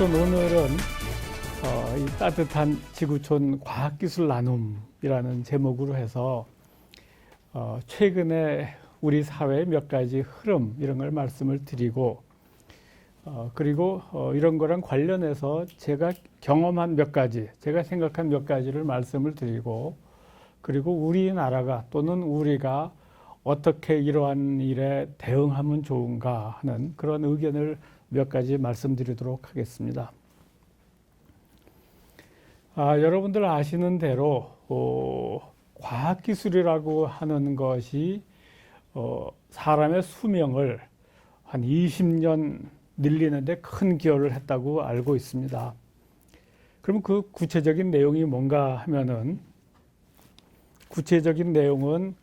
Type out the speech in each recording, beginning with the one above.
우선 오늘은 이 따뜻한 지구촌 과학기술 나눔이라는 제목으로 해서 최근에 우리 사회의 몇 가지 흐름 이런 걸 말씀을 드리고 그리고 이런 거랑 관련해서 제가 경험한 몇 가지, 제가 생각한 몇 가지를 말씀을 드리고 그리고 우리나라가 또는 우리가 어떻게 이러한 일에 대응하면 좋은가 하는 그런 의견을 몇 가지 말씀드리도록 하겠습니다. 여러분들 아시는 대로 과학기술이라고 하는 것이 사람의 수명을 한 20년 늘리는데 큰 기여를 했다고 알고 있습니다. 그럼 그 구체적인 내용이 뭔가 하면은 구체적인 내용은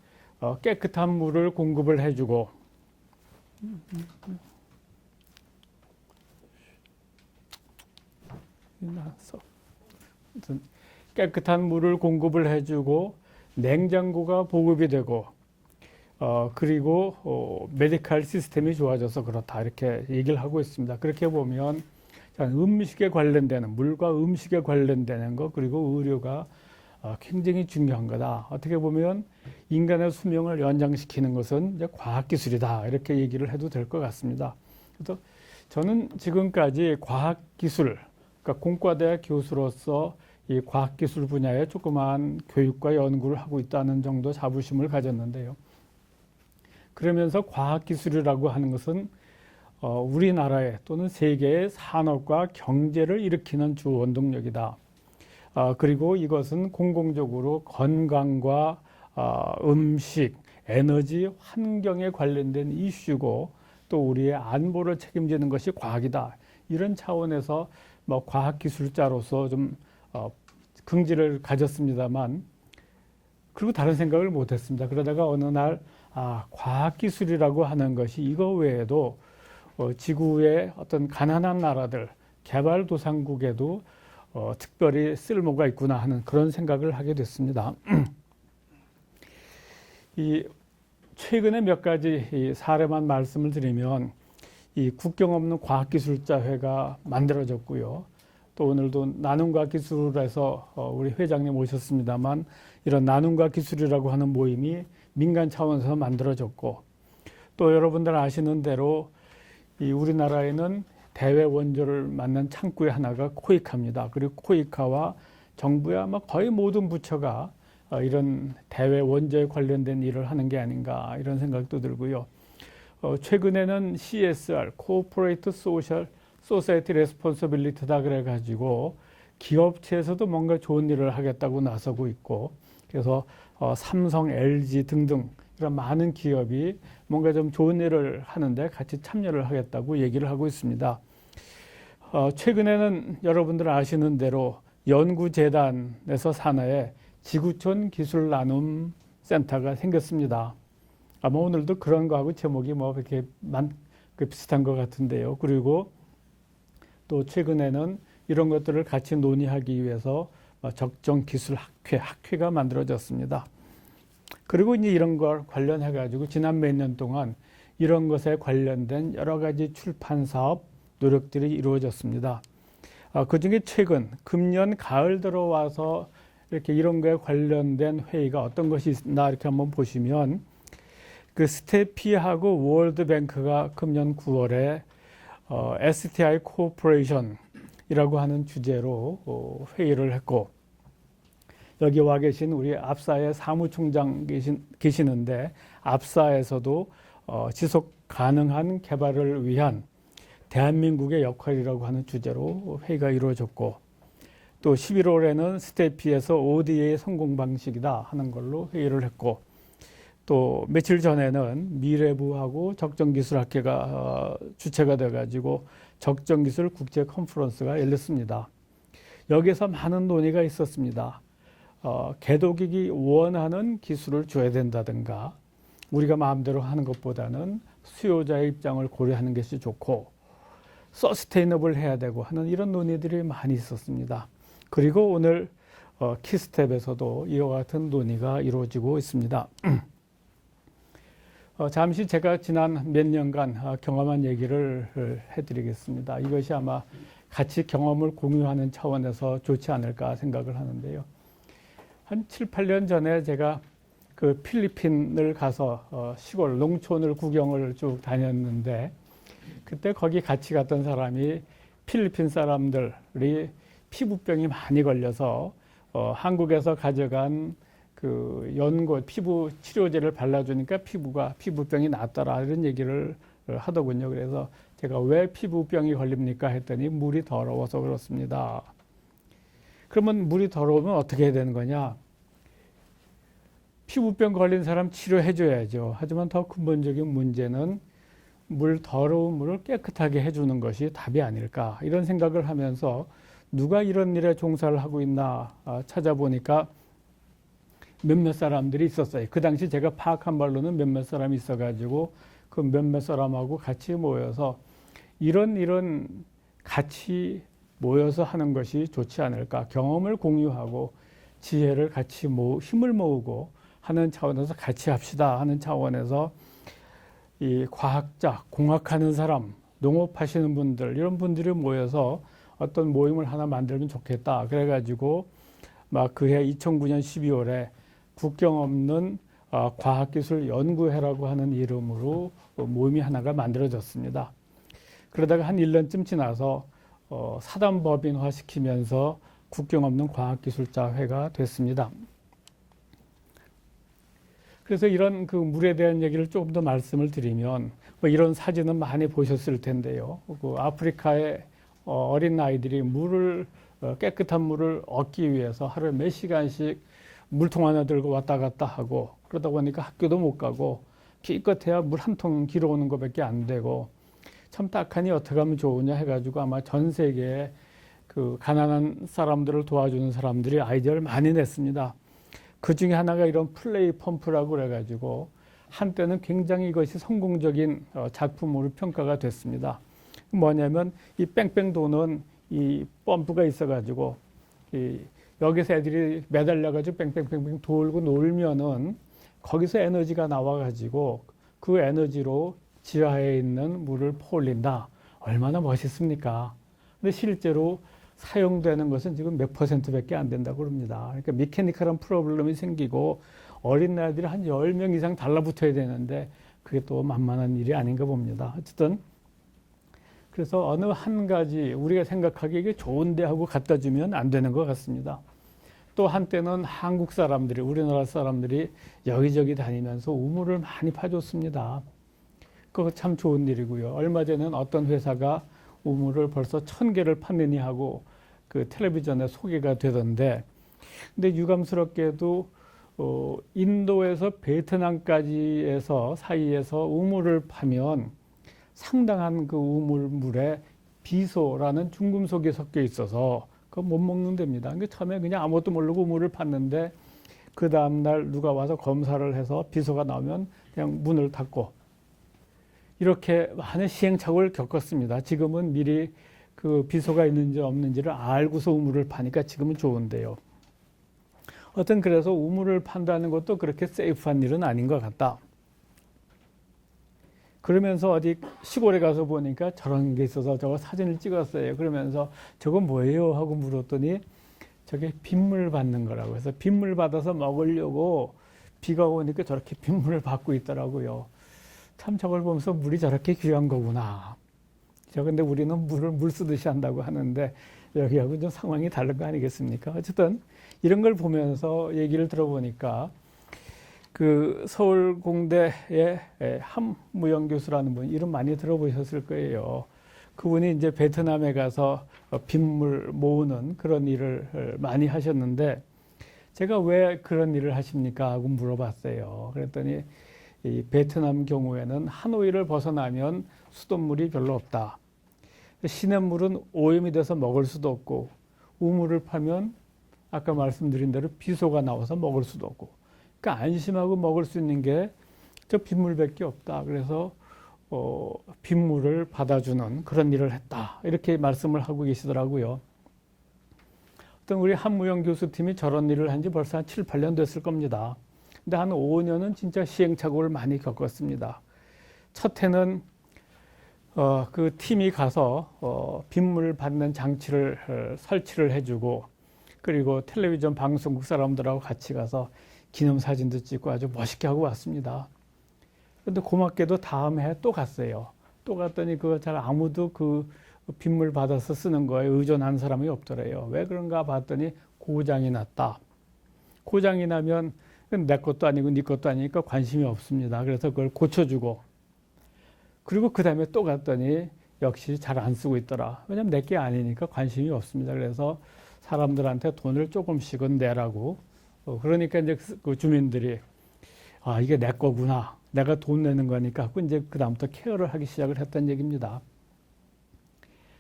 깨끗한 물을 공급을 해주고 깨끗한 물을 공급을 해주고 냉장고가 보급이 되고 그리고 메디컬 시스템이 좋아져서 그렇다 이렇게 얘기를 하고 있습니다. 그렇게 보면 음식에 관련되는 물과 음식에 관련되는 것 그리고 의료가 굉장히 중요한 거다. 어떻게 보면 인간의 수명을 연장시키는 것은 이제 과학기술이다 이렇게 얘기를 해도 될 것 같습니다. 그래서 저는 지금까지 과학기술, 그러니까 공과대 교수로서 이 과학기술 분야에 조그마한 교육과 연구를 하고 있다는 정도 자부심을 가졌는데요. 그러면서 과학기술이라고 하는 것은 우리나라의 또는 세계의 산업과 경제를 일으키는 주 원동력이다. 그리고 이것은 공공적으로 건강과 음식, 에너지, 환경에 관련된 이슈고 또 우리의 안보를 책임지는 것이 과학이다. 이런 차원에서 뭐 과학기술자로서 좀 긍지를 가졌습니다만 그리고 다른 생각을 못했습니다. 그러다가 어느 날 과학기술이라고 하는 것이 이거 외에도 지구의 어떤 가난한 나라들, 개발도상국에도 특별히 쓸모가 있구나 하는 그런 생각을 하게 됐습니다. 최근에 몇 가지 사례만 말씀을 드리면 이 국경 없는 과학기술자회가 만들어졌고요. 또 오늘도 나눔과학기술에서 우리 회장님 오셨습니다만 이런 나눔과기술이라고 하는 모임이 민간 차원에서 만들어졌고 또 여러분들 아시는 대로 이 우리나라에는 대외 원조를 만든 창구의 하나가 코이카입니다. 그리고 코이카와 정부의 아마 거의 모든 부처가 이런 대외 원조에 관련된 일을 하는 게 아닌가 이런 생각도 들고요. 최근에는 CSR, Corporate Society Responsibility다 그래가지고 기업체에서도 뭔가 좋은 일을 하겠다고 나서고 있고 그래서 삼성, LG 등등 이런 많은 기업이 뭔가 좀 좋은 일을 하는데 같이 참여를 하겠다고 얘기를 하고 있습니다. 최근에는 여러분들 아시는 대로 연구재단에서 산하의 지구촌 기술 나눔 센터가 생겼습니다. 아마 오늘도 그런 거하고 제목이 뭐 이렇게 비슷한 것 같은데요. 그리고 또 최근에는 이런 것들을 같이 논의하기 위해서 적정 기술 학회가 만들어졌습니다. 그리고 이제 이런 걸 관련해 가지고 지난 몇 년 동안 이런 것에 관련된 여러 가지 출판 사업 노력들이 이루어졌습니다. 그중에 최근 금년 가을 들어와서 이렇게 이런 거에 관련된 회의가 어떤 것이 있나 이렇게 한번 보시면 그 스테피하고 월드뱅크가 금년 9월에 STI 코퍼레이션이라고 하는 주제로 회의를 했고 여기 와 계신 우리 압사의 사무총장 계시는데 압사에서도 지속 가능한 개발을 위한 대한민국의 역할이라고 하는 주제로 회의가 이루어졌고 또 11월에는 스테피에서 ODA 성공 방식이다 하는 걸로 회의를 했고 또 며칠 전에는 미래부하고 적정기술학회가 주체가 돼가지고 적정기술 국제 컨퍼런스가 열렸습니다. 여기서 많은 논의가 있었습니다. 개도기기 원하는 기술을 줘야 된다든가 우리가 마음대로 하는 것보다는 수요자의 입장을 고려하는 것이 좋고 서스테이너블 해야 되고 하는 이런 논의들이 많이 있었습니다. 그리고 오늘 키스텝에서도 이와 같은 논의가 이루어지고 있습니다. 잠시 제가 지난 몇 년간 경험한 얘기를 해드리겠습니다. 이것이 아마 같이 경험을 공유하는 차원에서 좋지 않을까 생각을 하는데요. 한 7, 8년 전에 제가 그 필리핀을 가서 시골 농촌을 구경을 쭉 다녔는데 그때 거기 같이 갔던 사람이 필리핀 사람들이 피부병이 많이 걸려서 한국에서 가져간 그 연고 피부 치료제를 발라주니까 피부병이 낫더라 이런 얘기를 하더군요. 그래서 제가 왜 피부병이 걸립니까 했더니 물이 더러워서 그렇습니다. 그러면 물이 더러우면 어떻게 해야 되는 거냐? 피부병 걸린 사람 치료해 줘야죠. 하지만 더 근본적인 문제는 더러운 물을 깨끗하게 해주는 것이 답이 아닐까 이런 생각을 하면서 누가 이런 일에 종사를 하고 있나 찾아보니까 몇몇 사람들이 있었어요. 그 당시 제가 파악한 바로는 몇몇 사람이 있어가지고 그 몇몇 사람하고 같이 모여서 이런 같이 모여서 하는 것이 좋지 않을까. 경험을 공유하고 지혜를 같이 힘을 모으고 하는 차원에서 같이 합시다 하는 차원에서 이 과학자, 공학하는 사람, 농업하시는 분들 이런 분들이 모여서 어떤 모임을 하나 만들면 좋겠다. 그래가지고 막 그해 2009년 12월에 국경 없는 과학기술연구회라고 하는 이름으로 모임이 하나가 만들어졌습니다. 그러다가 한 1년쯤 지나서 사단법인화 시키면서 국경 없는 과학기술자회가 됐습니다. 그래서 이런 그 물에 대한 얘기를 조금 더 말씀을 드리면 뭐 이런 사진은 많이 보셨을 텐데요. 그 아프리카의 어린 아이들이 깨끗한 물을 얻기 위해서 하루에 몇 시간씩 물통 하나 들고 왔다 갔다 하고 그러다 보니까 학교도 못 가고 기껏해야 물 한 통 길어오는 것밖에 안 되고 참 딱하니 어떻게 하면 좋으냐 해가지고 아마 전 세계에 그 가난한 사람들을 도와주는 사람들이 아이디어를 많이 냈습니다. 그 중에 하나가 이런 플레이 펌프라고 그래가지고 한때는 굉장히 이것이 성공적인 작품으로 평가가 됐습니다. 뭐냐면 이 뺑뺑 도는 이 펌프가 있어가지고 여기서 애들이 매달려가지고 뺑뺑뺑뺑 돌고 놀면은 거기서 에너지가 나와가지고 그 에너지로 지하에 있는 물을 퍼올린다. 얼마나 멋있습니까? 근데 실제로 사용되는 것은 지금 몇 %밖에 안 된다고 그럽니다. 그러니까 미케니컬한 프로블럼이 생기고 어린 아이들이 한 10명 이상 달라붙어야 되는데 그게 또 만만한 일이 아닌가 봅니다. 어쨌든 그래서 어느 한 가지 우리가 생각하기에 이게 좋은데 하고 갖다 주면 안 되는 것 같습니다. 또 한때는 한국 사람들이 우리나라 사람들이 여기저기 다니면서 우물을 많이 파줬습니다. 그거 참 좋은 일이고요. 얼마 전에는 어떤 회사가 우물을 벌써 1000개를 팠느니 하고 그 텔레비전에 소개가 되던데 근데 유감스럽게도 인도에서 베트남까지에서 사이에서 우물을 파면 상당한 그 우물물에 비소라는 중금속이 섞여 있어서 그거 못 먹는 데입니다. 그러니까 처음에 그냥 아무것도 모르고 우물을 팠는데 그 다음날 누가 와서 검사를 해서 비소가 나오면 그냥 문을 닫고 이렇게 많은 시행착오를 겪었습니다. 지금은 미리 그 비소가 있는지 없는지를 알고서 우물을 파니까 지금은 좋은데요. 어떤 그래서 우물을 판다는 것도 그렇게 세이프한 일은 아닌 것 같다. 그러면서 어디 시골에 가서 보니까 저런 게 있어서 저거 사진을 찍었어요. 그러면서 저건 뭐예요? 하고 물었더니 저게 빗물 받는 거라고 해서 빗물 받아서 먹으려고 비가 오니까 저렇게 빗물을 받고 있더라고요. 참 저걸 보면서 물이 저렇게 귀한 거구나. 근데 우리는 물을 물 쓰듯이 한다고 하는데 여기하고 좀 상황이 다른 거 아니겠습니까? 어쨌든 이런 걸 보면서 얘기를 들어보니까 그 서울공대의 함무영 교수라는 분 이름 많이 들어보셨을 거예요. 그분이 이제 베트남에 가서 빗물 모으는 그런 일을 많이 하셨는데 제가 왜 그런 일을 하십니까? 하고 물어봤어요. 그랬더니 이 베트남 경우에는 하노이를 벗어나면 수돗물이 별로 없다. 시냇물은 오염이 돼서 먹을 수도 없고 우물을 파면 아까 말씀드린 대로 비소가 나와서 먹을 수도 없고 그러니까 안심하고 먹을 수 있는 게 저 빗물밖에 없다. 그래서 빗물을 받아주는 그런 일을 했다. 이렇게 말씀을 하고 계시더라고요. 어떤 우리 한무영 교수팀이 저런 일을 한 지 벌써 한 7, 8년 됐을 겁니다. 근데 한 5년은 진짜 시행착오를 많이 겪었습니다. 첫 해는 그 팀이 가서 빗물 받는 장치를 설치를 해주고 그리고 텔레비전 방송국 사람들하고 같이 가서 기념사진도 찍고 아주 멋있게 하고 왔습니다. 그런데 고맙게도 다음 해 또 갔어요. 또 갔더니 그거 잘 아무도 그 빗물 받아서 쓰는 거에 의존한 사람이 없더래요. 왜 그런가 봤더니 고장이 났다. 고장이 나면 내 것도 아니고 네 것도 아니니까 관심이 없습니다. 그래서 그걸 고쳐주고 그리고 그 다음에 또 갔더니 역시 잘 안 쓰고 있더라. 왜냐면 내 게 아니니까 관심이 없습니다. 그래서 사람들한테 돈을 조금씩은 내라고. 그러니까 이제 그 주민들이 아, 이게 내 거구나. 내가 돈 내는 거니까 하고 이제 그다음부터 케어를 하기 시작을 했다는 얘기입니다.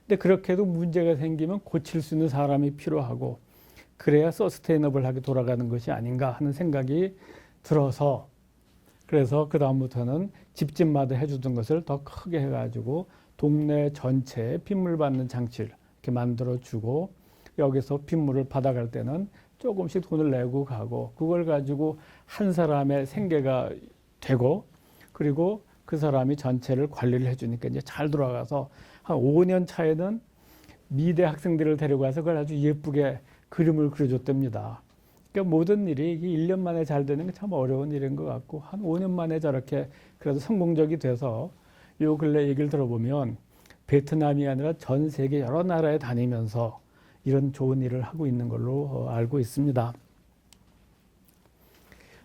근데 그렇게도 문제가 생기면 고칠 수 있는 사람이 필요하고 그래야 서스테이너블하게 돌아가는 것이 아닌가 하는 생각이 들어서 그래서 그다음부터는 집집마다 해주던 것을 더 크게 해가지고 동네 전체에 빗물 받는 장치를 이렇게 만들어주고 여기서 빗물을 받아갈 때는 조금씩 돈을 내고 가고 그걸 가지고 한 사람의 생계가 되고 그리고 그 사람이 전체를 관리를 해주니까 이제 잘 돌아가서 한 5년 차에는 미대 학생들을 데려가서 그걸 아주 예쁘게 그림을 그려줬답니다. 그러니까 모든 일이 이게 1년 만에 잘 되는 게 참 어려운 일인 것 같고 한 5년 만에 저렇게 그래도 성공적이 돼서 요 근래 얘기를 들어보면 베트남이 아니라 전 세계 여러 나라에 다니면서 이런 좋은 일을 하고 있는 걸로 알고 있습니다.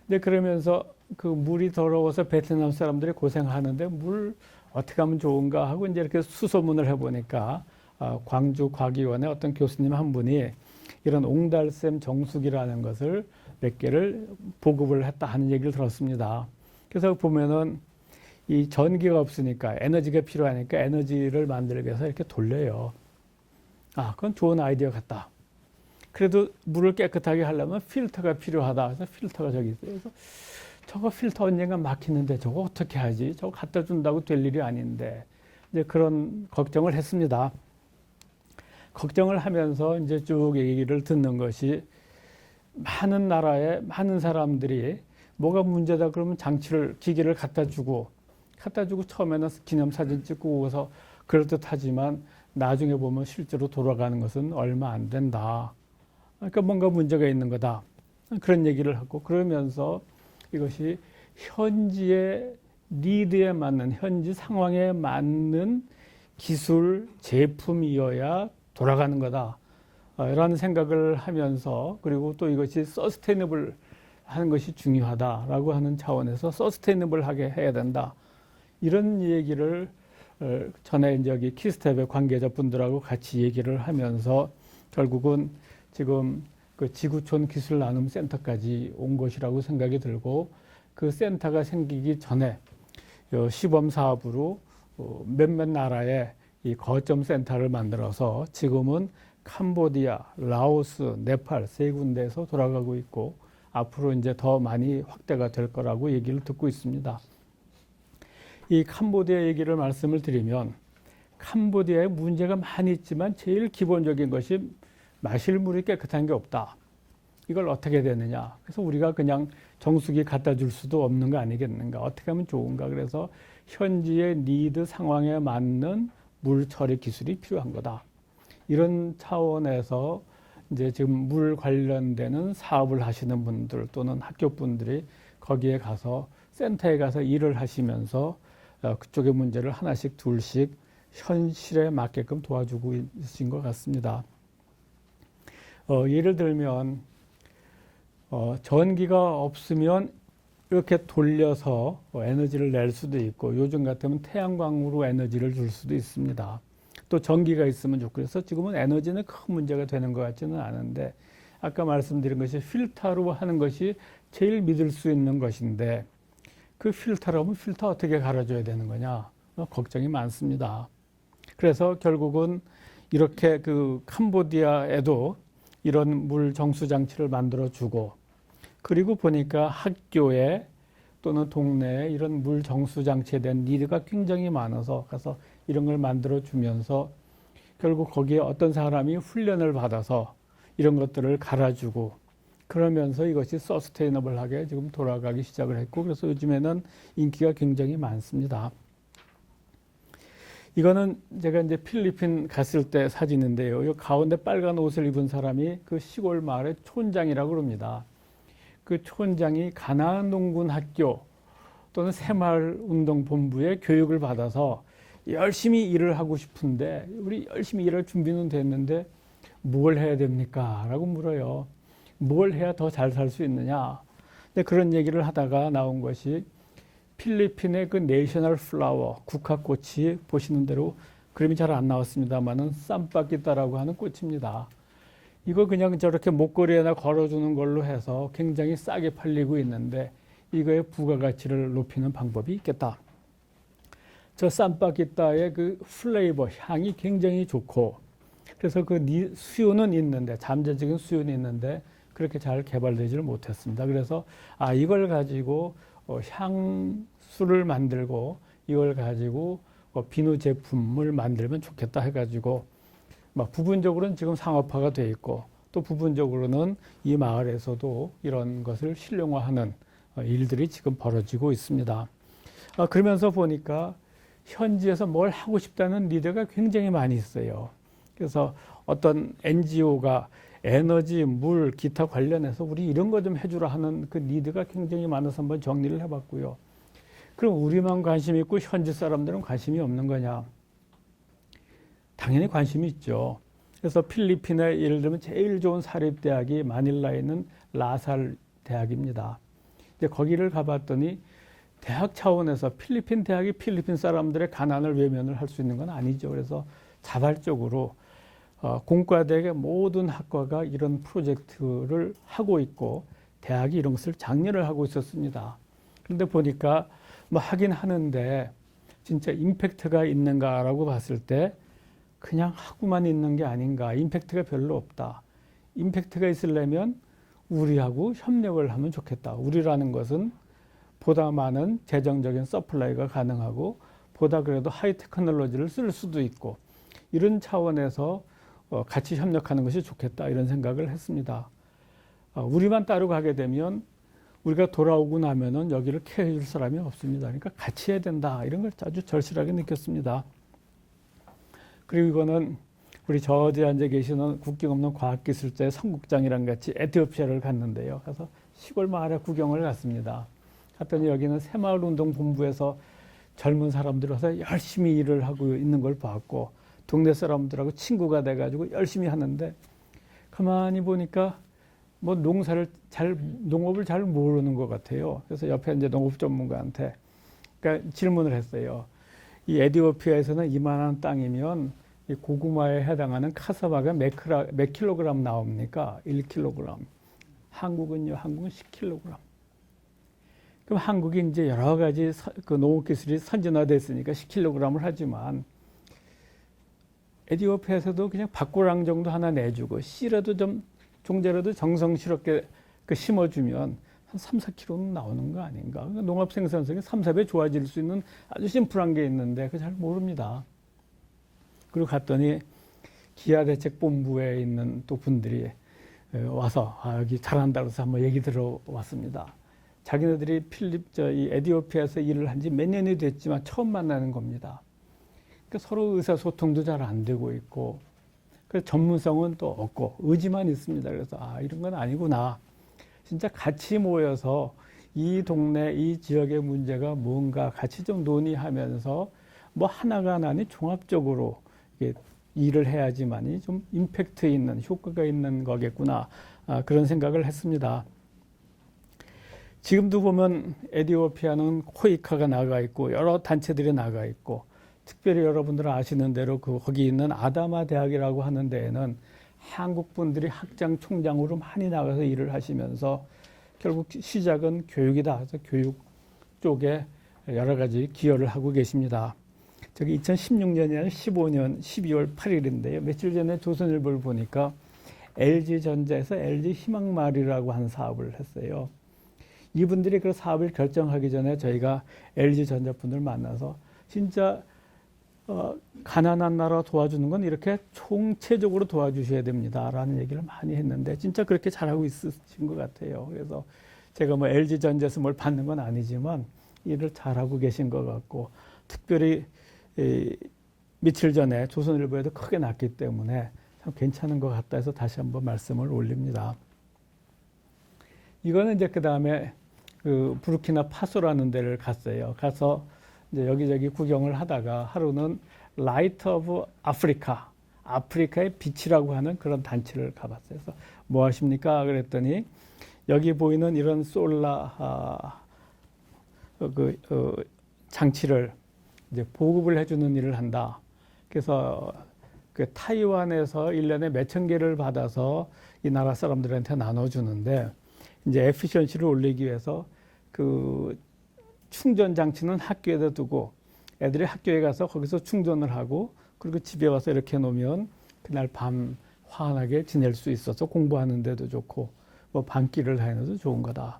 근데 그러면서 그 물이 더러워서 베트남 사람들이 고생하는데 물 어떻게 하면 좋은가 하고 이제 이렇게 수소문을 해보니까 광주 과기원의 어떤 교수님 한 분이 이런 옹달샘 정수기라는 것을 몇 개를 보급을 했다 하는 얘기를 들었습니다. 그래서 보면은 이 전기가 없으니까 에너지가 필요하니까 에너지를 만들기 위해서 이렇게 돌려요. 아, 그건 좋은 아이디어 같다. 그래도 물을 깨끗하게 하려면 필터가 필요하다. 그래서 필터가 저기 있어요. 그래서 저거 필터 언젠가 막히는데 저거 어떻게 하지? 저거 갖다 준다고 될 일이 아닌데. 이제 그런 걱정을 했습니다. 걱정을 하면서 이제 쭉 얘기를 듣는 것이 많은 나라에 많은 사람들이 뭐가 문제다 그러면 장치를, 기계를 갖다 주고 처음에는 기념사진 찍고 오서 그럴듯하지만 나중에 보면 실제로 돌아가는 것은 얼마 안 된다. 그러니까 뭔가 문제가 있는 거다. 그런 얘기를 하고 그러면서 이것이 현지의 니드에 맞는 현지 상황에 맞는 기술 제품이어야 돌아가는 거다. 라는 생각을 하면서 그리고 또 이것이 서스테이너블 하는 것이 중요하다라고 하는 차원에서 서스테이너블하게 해야 된다. 이런 얘기를 전에 이제 여기 키스텝의 관계자분들하고 같이 얘기를 하면서 결국은 지금 그 지구촌 기술 나눔 센터까지 온 것이라고 생각이 들고 그 센터가 생기기 전에 시범 사업으로 몇몇 나라에 이 거점 센터를 만들어서 지금은 캄보디아, 라오스, 네팔 세 군데에서 돌아가고 있고 앞으로 이제 더 많이 확대가 될 거라고 얘기를 듣고 있습니다. 이 캄보디아 얘기를 말씀을 드리면 캄보디아에 문제가 많이 있지만 제일 기본적인 것이 마실 물이 깨끗한 게 없다. 이걸 어떻게 되느냐. 그래서 우리가 그냥 정수기 갖다 줄 수도 없는 거 아니겠는가. 어떻게 하면 좋은가. 그래서 현지의 니드 상황에 맞는 물 처리 기술이 필요한 거다. 이런 차원에서 이제 지금 물 관련되는 사업을 하시는 분들 또는 학교 분들이 거기에 가서 센터에 가서 일을 하시면서 그쪽의 문제를 하나씩 둘씩 현실에 맞게끔 도와주고 있으신 것 같습니다. 예를 들면 전기가 없으면 이렇게 돌려서 에너지를 낼 수도 있고 요즘 같으면 태양광으로 에너지를 줄 수도 있습니다. 또 전기가 있으면 좋고 그래서 지금은 에너지는 큰 문제가 되는 것 같지는 않은데 아까 말씀드린 것이 필터로 하는 것이 제일 믿을 수 있는 것인데 그 필터라면 필터 어떻게 갈아줘야 되는 거냐 걱정이 많습니다. 그래서 결국은 이렇게 그 캄보디아에도 이런 물 정수 장치를 만들어 주고 그리고 보니까 학교에 또는 동네에 이런 물 정수 장치에 대한 니드가 굉장히 많아서 가서 이런 걸 만들어 주면서 결국 거기에 어떤 사람이 훈련을 받아서 이런 것들을 갈아주고 그러면서 이것이 서스테이너블하게 지금 돌아가기 시작을 했고 그래서 요즘에는 인기가 굉장히 많습니다. 이거는 제가 이제 필리핀 갔을 때 사진인데요. 이 가운데 빨간 옷을 입은 사람이 그 시골 마을의 촌장이라고 그럽니다. 그 촌장이 가나안 농군 학교 또는 새마을운동본부의 교육을 받아서 열심히 일을 하고 싶은데 우리 열심히 일할 준비는 됐는데 뭘 해야 됩니까? 라고 물어요. 뭘 해야 더 잘 살 수 있느냐? 근데 그런 얘기를 하다가 나온 것이 필리핀의 그 내셔널 플라워, 국화꽃이 보시는 대로 그림이 잘 안 나왔습니다만은 쌈바기따라고 하는 꽃입니다. 이거 그냥 저렇게 목걸이에나 걸어주는 걸로 해서 굉장히 싸게 팔리고 있는데 이거의 부가가치를 높이는 방법이 있겠다. 저 쌈바기따의 그 플레이버, 향이 굉장히 좋고 그래서 그 수요는 있는데 잠재적인 수요는 있는데 그렇게 잘 개발되지를 못했습니다. 그래서 이걸 가지고 향수를 만들고 이걸 가지고 비누 제품을 만들면 좋겠다 해가지고 막 부분적으로는 지금 상업화가 돼 있고 또 부분적으로는 이 마을에서도 이런 것을 실용화하는 일들이 지금 벌어지고 있습니다. 그러면서 보니까 현지에서 뭘 하고 싶다는 리더가 굉장히 많이 있어요. 그래서 어떤 NGO가 에너지, 물, 기타 관련해서 우리 이런 거 좀 해주라 하는 그 니드가 굉장히 많아서 한번 정리를 해봤고요. 그럼 우리만 관심 있고 현지 사람들은 관심이 없는 거냐? 당연히 관심이 있죠. 그래서 필리핀의 예를 들면 제일 좋은 사립대학이 마닐라에 있는 라살 대학입니다. 근데 거기를 가봤더니 대학 차원에서 필리핀 대학이 필리핀 사람들의 가난을 외면을 할 수 있는 건 아니죠. 그래서 자발적으로 공과대학의 모든 학과가 이런 프로젝트를 하고 있고 대학이 이런 것을 장려를 하고 있었습니다. 그런데 보니까 뭐 하긴 하는데 진짜 임팩트가 있는가라고 봤을 때 그냥 하고만 있는 게 아닌가. 임팩트가 별로 없다. 임팩트가 있으려면 우리하고 협력을 하면 좋겠다. 우리라는 것은 보다 많은 재정적인 서플라이가 가능하고 보다 그래도 하이 테크놀로지를 쓸 수도 있고 이런 차원에서 같이 협력하는 것이 좋겠다 이런 생각을 했습니다. 우리만 따로 가게 되면 우리가 돌아오고 나면은 여기를 케어해 줄 사람이 없습니다. 그러니까 같이 해야 된다 이런 걸 아주 절실하게 느꼈습니다. 그리고 이거는 우리 저 어디에 앉아 계시는 국경 없는 과학기술자의 성국장이랑 같이 에티오피아를 갔는데요. 그래서 시골 마을에 구경을 갔습니다. 갔더니 여기는 새마을운동본부에서 젊은 사람들이 와서 열심히 일을 하고 있는 걸 봤고 동네 사람들하고 친구가 돼가지고 열심히 하는데 가만히 보니까 뭐 농업을 잘 모르는 것 같아요. 그래서 옆에 이제 농업 전문가한테 그러니까 질문을 했어요. 이 에티오피아에서는 이만한 땅이면 이 고구마에 해당하는 카사바가 몇 킬로그램 나옵니까? 1킬로그램. 한국은요, 한국은 10킬로그램. 그럼 한국이 이제 여러 가지 그 농업 기술이 선진화됐으니까 10킬로그램을 하지만 에티오피아에서도 그냥 밭고랑 정도 하나 내주고 씨라도 좀 종자라도 정성스럽게 그 심어주면 한 3, 4kg는 나오는 거 아닌가. 그러니까 농업 생산성이 3, 4배 좋아질 수 있는 아주 심플한 게 있는데 그거 잘 모릅니다. 그리고 갔더니 기아대책본부에 있는 또 분들이 와서 여기 잘한다고 해서 한번 얘기 들어왔습니다. 자기네들이 이 에티오피아에서 일을 한 지 몇 년이 됐지만 처음 만나는 겁니다. 그러니까 서로 의사소통도 잘 안 되고 있고 그래서 전문성은 또 없고 의지만 있습니다. 그래서 이런 건 아니구나. 진짜 같이 모여서 이 동네, 이 지역의 문제가 뭔가 같이 좀 논의하면서 뭐 하나가 아니 종합적으로 일을 해야지만이 좀 임팩트 있는 효과가 있는 거겠구나. 그런 생각을 했습니다. 지금도 보면 에티오피아는 코이카가 나가 있고 여러 단체들이 나가 있고 특별히 여러분들은 아시는 대로 거기 있는 아다마 대학이라고 하는 데에는 한국 분들이 학장 총장으로 많이 나가서 일을 하시면서 결국 시작은 교육이다. 그래서 교육 쪽에 여러 가지 기여를 하고 계십니다. 저기 2016년이 아니라 15년 12월 8일인데요. 며칠 전에 조선일보를 보니까 LG전자에서 LG희망마을이라고 하는 사업을 했어요. 이분들이 그 사업을 결정하기 전에 저희가 LG전자 분들 만나서 진짜 가난한 나라 도와주는 건 이렇게 총체적으로 도와주셔야 됩니다. 라는 얘기를 많이 했는데 진짜 그렇게 잘하고 있으신 것 같아요. 그래서 제가 뭐 LG전자에서 뭘 받는 건 아니지만 일을 잘하고 계신 것 같고 특별히 며칠 전에 조선일보에도 크게 났기 때문에 참 괜찮은 것 같다 해서 다시 한번 말씀을 올립니다. 이거는 이제 그 다음에 그 부르키나 파소라는 데를 갔어요. 가서 이제 여기저기 구경을 하다가 하루는 라이트 오브 아프리카, 아프리카의 빛이라고 하는 그런 단체를 가봤어요. 그래서 뭐 하십니까? 그랬더니 여기 보이는 이런 솔라 장치를 이제 보급을 해주는 일을 한다. 그래서 그 타이완에서 1년에 몇천 개를 받아서 이 나라 사람들한테 나눠주는데 이제 에피션시를 올리기 위해서 그 충전 장치는 학교에다 두고 애들이 학교에 가서 거기서 충전을 하고 그리고 집에 와서 이렇게 놓으면 그날 밤 환하게 지낼 수 있어서 공부하는 데도 좋고 뭐 밤길을 다니는데도 좋은 거다.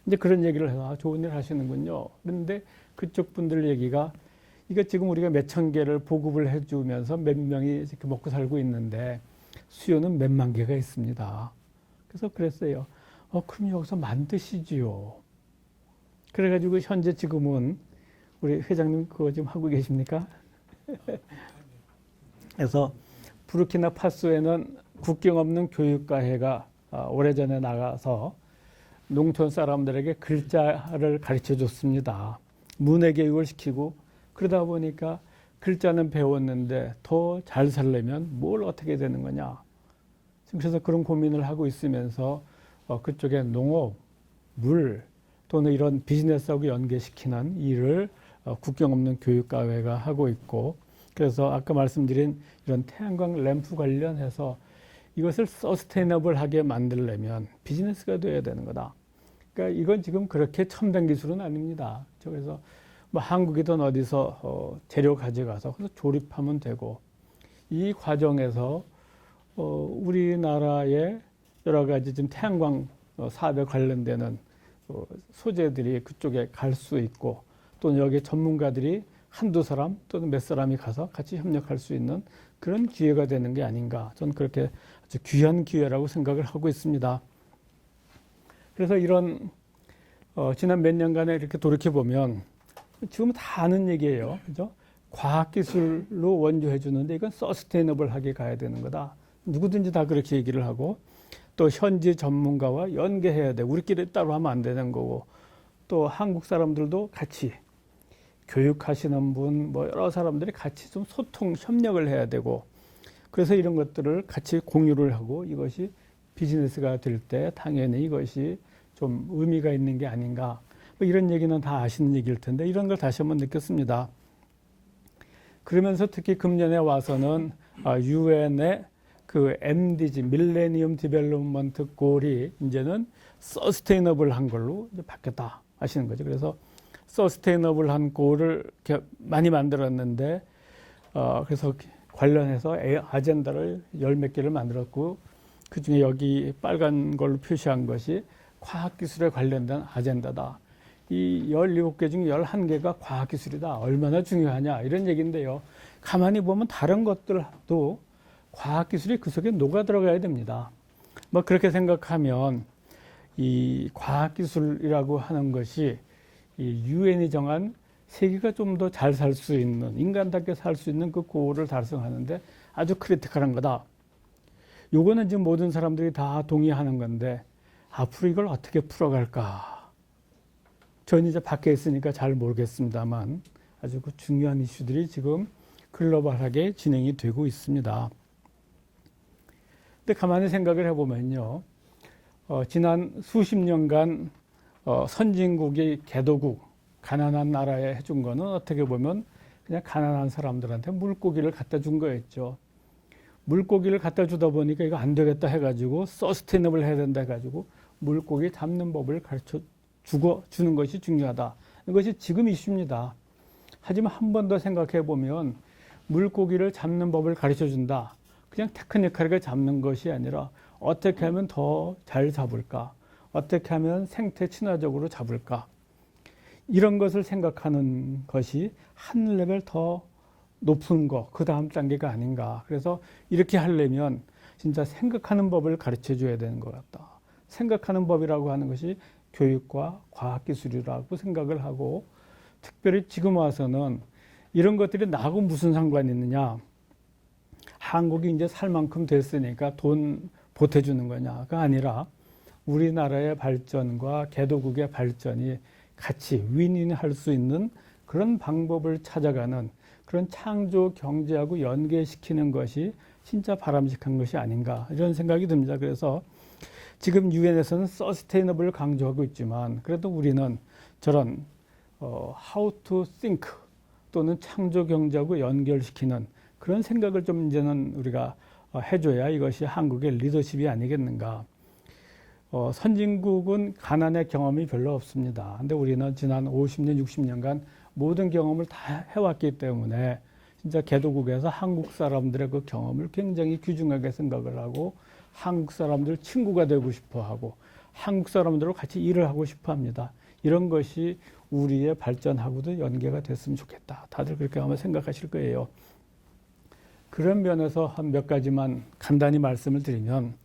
이제 그런 얘기를 해서 좋은 일 하시는군요. 그런데 그쪽 분들 얘기가 이거 지금 우리가 몇천 개를 보급을 해주면서 몇 명이 이렇게 먹고 살고 있는데 수요는 몇만 개가 있습니다. 그래서 그랬어요. 그럼 여기서 만드시지요. 그래가지고 현재 지금은 우리 회장님 그거 지금 하고 계십니까? 그래서 부르키나파소에는 국경 없는 교육과회가 오래전에 나가서 농촌 사람들에게 글자를 가르쳐 줬습니다. 문해 교육을 시키고 그러다 보니까 글자는 배웠는데 더 잘 살려면 뭘 어떻게 되는 거냐. 그래서 그런 고민을 하고 있으면서 그쪽에 농업, 물 또는 이런 비즈니스하고 연계시키는 일을 국경 없는 교육과회가 하고 있고 그래서 아까 말씀드린 이런 태양광 램프 관련해서 이것을 서스테이너블하게 만들려면 비즈니스가 돼야 되는 거다. 그러니까 이건 지금 그렇게 첨단 기술은 아닙니다. 그래서 뭐 한국이든 어디서 재료 가져가서 그래서 조립하면 되고 이 과정에서 우리나라의 여러 가지 지금 태양광 사업에 관련되는 소재들이 그쪽에 갈 수 있고 또는 여기 전문가들이 한두 사람 또는 몇 사람이 가서 같이 협력할 수 있는 그런 기회가 되는 게 아닌가. 저는 그렇게 아주 귀한 기회라고 생각을 하고 있습니다. 그래서 이런 지난 몇 년간에 이렇게 돌이켜 보면 지금 다 아는 얘기예요. 그죠? 과학기술로 원조해 주는데 이건 서스테이너블하게 가야 되는 거다. 누구든지 다 그렇게 얘기를 하고 또 현지 전문가와 연계해야 돼. 우리끼리 따로 하면 안 되는 거고 또 한국 사람들도 같이 교육하시는 분, 뭐 여러 사람들이 같이 좀 소통, 협력을 해야 되고 그래서 이런 것들을 같이 공유를 하고 이것이 비즈니스가 될 때 당연히 이것이 좀 의미가 있는 게 아닌가. 뭐 이런 얘기는 다 아시는 얘기일 텐데 이런 걸 다시 한번 느꼈습니다. 그러면서 특히 금년에 와서는 유엔의 그 MDG, 밀레니엄 디벨롭먼트 골이 이제는 서스테이너블한 걸로 이제 바뀌었다 하시는 거죠. 그래서 서스테이너블한 골을 이렇게 많이 만들었는데 그래서 관련해서 아젠다를 열 몇 개를 만들었고 그중에 여기 빨간 걸로 표시한 것이 과학기술에 관련된 아젠다다. 이 17개 중 11개가 과학기술이다. 얼마나 중요하냐 이런 얘기인데요. 가만히 보면 다른 것들도 과학기술이 그 속에 녹아 들어가야 됩니다. 뭐 그렇게 생각하면 이 과학기술이라고 하는 것이 이 유엔이 정한 세계가 좀 더 잘 살 수 있는 인간답게 살 수 있는 그 고를 달성하는데 아주 크리티컬한 거다. 요거는 지금 모든 사람들이 다 동의하는 건데 앞으로 이걸 어떻게 풀어갈까? 저는 이제 밖에 있으니까 잘 모르겠습니다만 아주 그 중요한 이슈들이 지금 글로벌하게 진행이 되고 있습니다. 근데 가만히 생각을 해보면요. 지난 수십 년간 선진국이 개도국, 가난한 나라에 해준 거는 어떻게 보면 그냥 가난한 사람들한테 물고기를 갖다 준 거였죠. 물고기를 갖다 주다 보니까 이거 안 되겠다 해가지고 서스테이너블 해야 된다 해가지고 물고기 잡는 법을 가르쳐 주는 것이 중요하다. 이것이 지금 이슈입니다. 하지만 한 번 더 생각해 보면 물고기를 잡는 법을 가르쳐 준다. 그냥 테크니컬하게 잡는 것이 아니라 어떻게 하면 더 잘 잡을까? 어떻게 하면 생태 친화적으로 잡을까? 이런 것을 생각하는 것이 한 레벨 더 높은 거, 그 다음 단계가 아닌가. 그래서 이렇게 하려면 진짜 생각하는 법을 가르쳐 줘야 되는 것 같다. 생각하는 법이라고 하는 것이 교육과 과학기술이라고 생각을 하고 특별히 지금 와서는 이런 것들이 나하고 무슨 상관이 있느냐? 한국이 이제 살 만큼 됐으니까 돈 보태주는 거냐가 아니라 우리나라의 발전과 개도국의 발전이 같이 윈윈할 수 있는 그런 방법을 찾아가는 그런 창조 경제하고 연계시키는 것이 진짜 바람직한 것이 아닌가 이런 생각이 듭니다. 그래서 지금 유엔에서는 서스테이너블을 강조하고 있지만 그래도 우리는 저런 how to think 또는 창조 경제하고 연결시키는 그런 생각을 좀 이제는 우리가 해줘야 이것이 한국의 리더십이 아니겠는가. 선진국은 가난의 경험이 별로 없습니다. 근데 우리는 지난 50년, 60년간 모든 경험을 다 해왔기 때문에 진짜 개도국에서 한국 사람들의 그 경험을 굉장히 귀중하게 생각을 하고 한국 사람들 친구가 되고 싶어 하고 한국 사람들과 같이 일을 하고 싶어 합니다. 이런 것이 우리의 발전하고도 연계가 됐으면 좋겠다. 다들 그렇게 아마 생각하실 거예요. 그런 면에서 한 몇 가지만 간단히 말씀을 드리면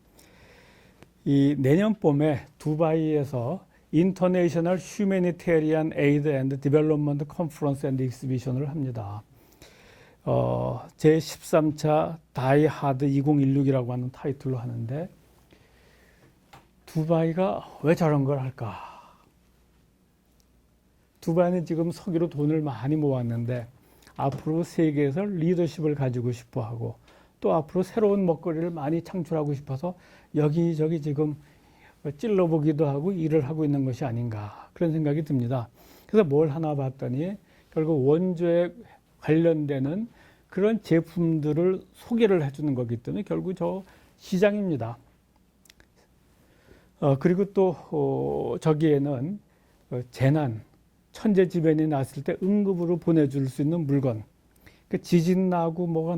이 내년 봄에 두바이에서 International Humanitarian Aid and Development Conference and Exhibition을 합니다. 제13차 다이하드 2016이라고 하는 타이틀로 하는데 두바이가 왜 저런 걸 할까? 두바이는 지금 석유로 돈을 많이 모았는데 앞으로 세계에서 리더십을 가지고 싶어 하고 또 앞으로 새로운 먹거리를 많이 창출하고 싶어서 여기저기 지금 찔러보기도 하고 일을 하고 있는 것이 아닌가 그런 생각이 듭니다. 그래서 뭘 하나 봤더니 결국 원조에 관련되는 그런 제품들을 소개를 해주는 거기 때문에 결국 저 시장입니다. 그리고 또 저기에는 재난, 천재지변이 났을 때 응급으로 보내줄 수 있는 물건. 그 지진 나고 뭐가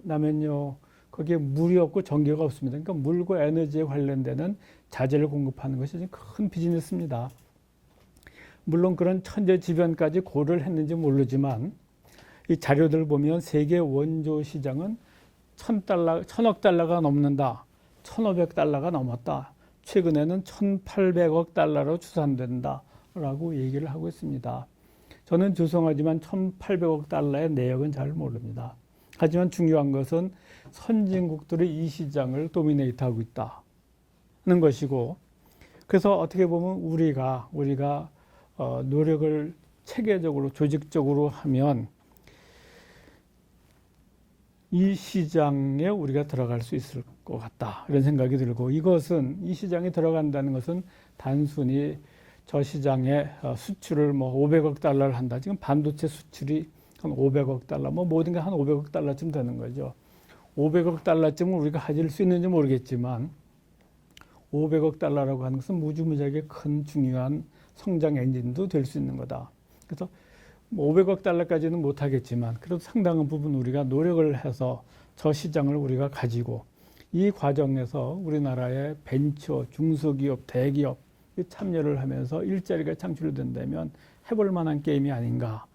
나면요. 거기에 물이 없고 전기가 없습니다. 그러니까 물과 에너지에 관련되는 자재를 공급하는 것이 큰 비즈니스입니다. 물론 그런 천재지변까지 고려를 했는지 모르지만 이 자료들 보면 세계 원조 시장은 1000억 달러가 넘는다. 1500달러가 넘었다. 최근에는 1800억 달러로 추산된다. 라고 얘기를 하고 있습니다. 저는 죄송하지만 1800억 달러의 내역은 잘 모릅니다. 하지만 중요한 것은 선진국들이 이 시장을 도미네이트하고 있다는 것이고 그래서 어떻게 보면 우리가 노력을 체계적으로 조직적으로 하면 이 시장에 우리가 들어갈 수 있을 것 같다 이런 생각이 들고 이것은 이 시장에 들어간다는 것은 단순히 저 시장에 수출을 뭐 500억 달러를 한다. 지금 반도체 수출이 한 500억 달러, 뭐 모든 게 한 500억 달러쯤 되는 거죠. 500억 달러쯤은 우리가 가질 수 있는지 모르겠지만 500억 달러라고 하는 것은 무지무지하게 큰 중요한 성장 엔진도 될 수 있는 거다. 그래서 500억 달러까지는 못하겠지만 그래도 상당한 부분 우리가 노력을 해서 저 시장을 우리가 가지고 이 과정에서 우리나라의 벤처, 중소기업, 대기업 참여를 하면서 일자리가 창출된다면 해볼 만한 게임이 아닌가.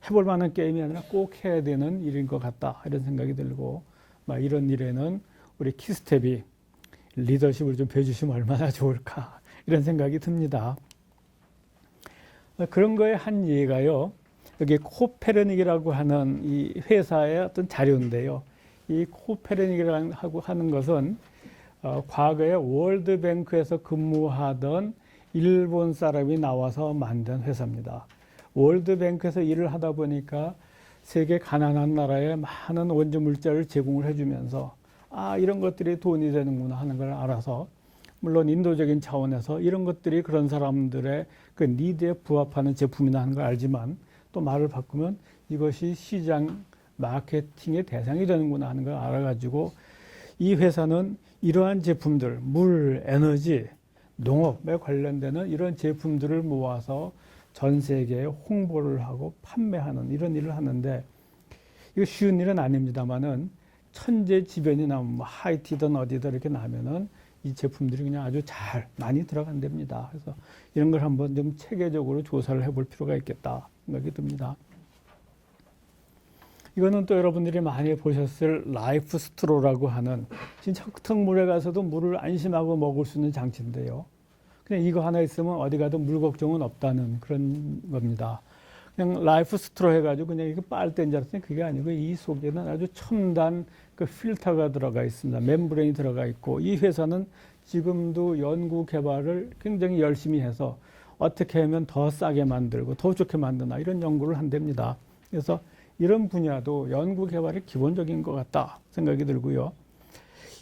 해볼 만한 게임이 아니라 꼭 해야 되는 일인 것 같다. 이런 생각이 들고 이런 일에는 우리 키스텝이 리더십을 좀 배워주시면 얼마나 좋을까. 이런 생각이 듭니다. 그런 거에 한 예가요. 여기 코페르닉이라고 하는 이 회사의 어떤 자료인데요. 이 코페르닉이라고 하는 것은 과거에 월드뱅크에서 근무하던 일본 사람이 나와서 만든 회사입니다. 월드뱅크에서 일을 하다 보니까 세계 가난한 나라에 많은 원조 물자를 제공을 해주면서 이런 것들이 돈이 되는구나 하는 걸 알아서 물론 인도적인 차원에서 이런 것들이 그런 사람들의 그 니드에 부합하는 제품이나 하는 걸 알지만 또 말을 바꾸면 이것이 시장 마케팅의 대상이 되는구나 하는 걸 알아가지고 이 회사는 이러한 제품들, 물, 에너지, 농업에 관련되는 이런 제품들을 모아서 전 세계에 홍보를 하고 판매하는 이런 일을 하는데 이거 쉬운 일은 아닙니다만은 천재지변이 나면 뭐 하이티든 어디든 이렇게 나면은 이 제품들이 그냥 아주 잘 많이 들어간답니다. 그래서 이런 걸 한번 좀 체계적으로 조사를 해볼 필요가 있겠다 생각이 듭니다. 이거는 또 여러분들이 많이 보셨을 라이프 스트로라고 하는 진짜 흙탕물에 가서도 물을 안심하고 먹을 수 있는 장치인데요. 그냥 이거 하나 있으면 어디 가도 물 걱정은 없다는 그런 겁니다. 그냥 라이프 스트로 해가지고 그냥 이렇게 빨대인 줄 알았더니 그게 아니고 이 속에는 아주 첨단 그 필터가 들어가 있습니다. 멤브레인이 들어가 있고 이 회사는 지금도 연구 개발을 굉장히 열심히 해서 어떻게 하면 더 싸게 만들고 더 좋게 만드나 이런 연구를 한답니다. 그래서 이런 분야도 연구 개발이 기본적인 것 같다 생각이 들고요.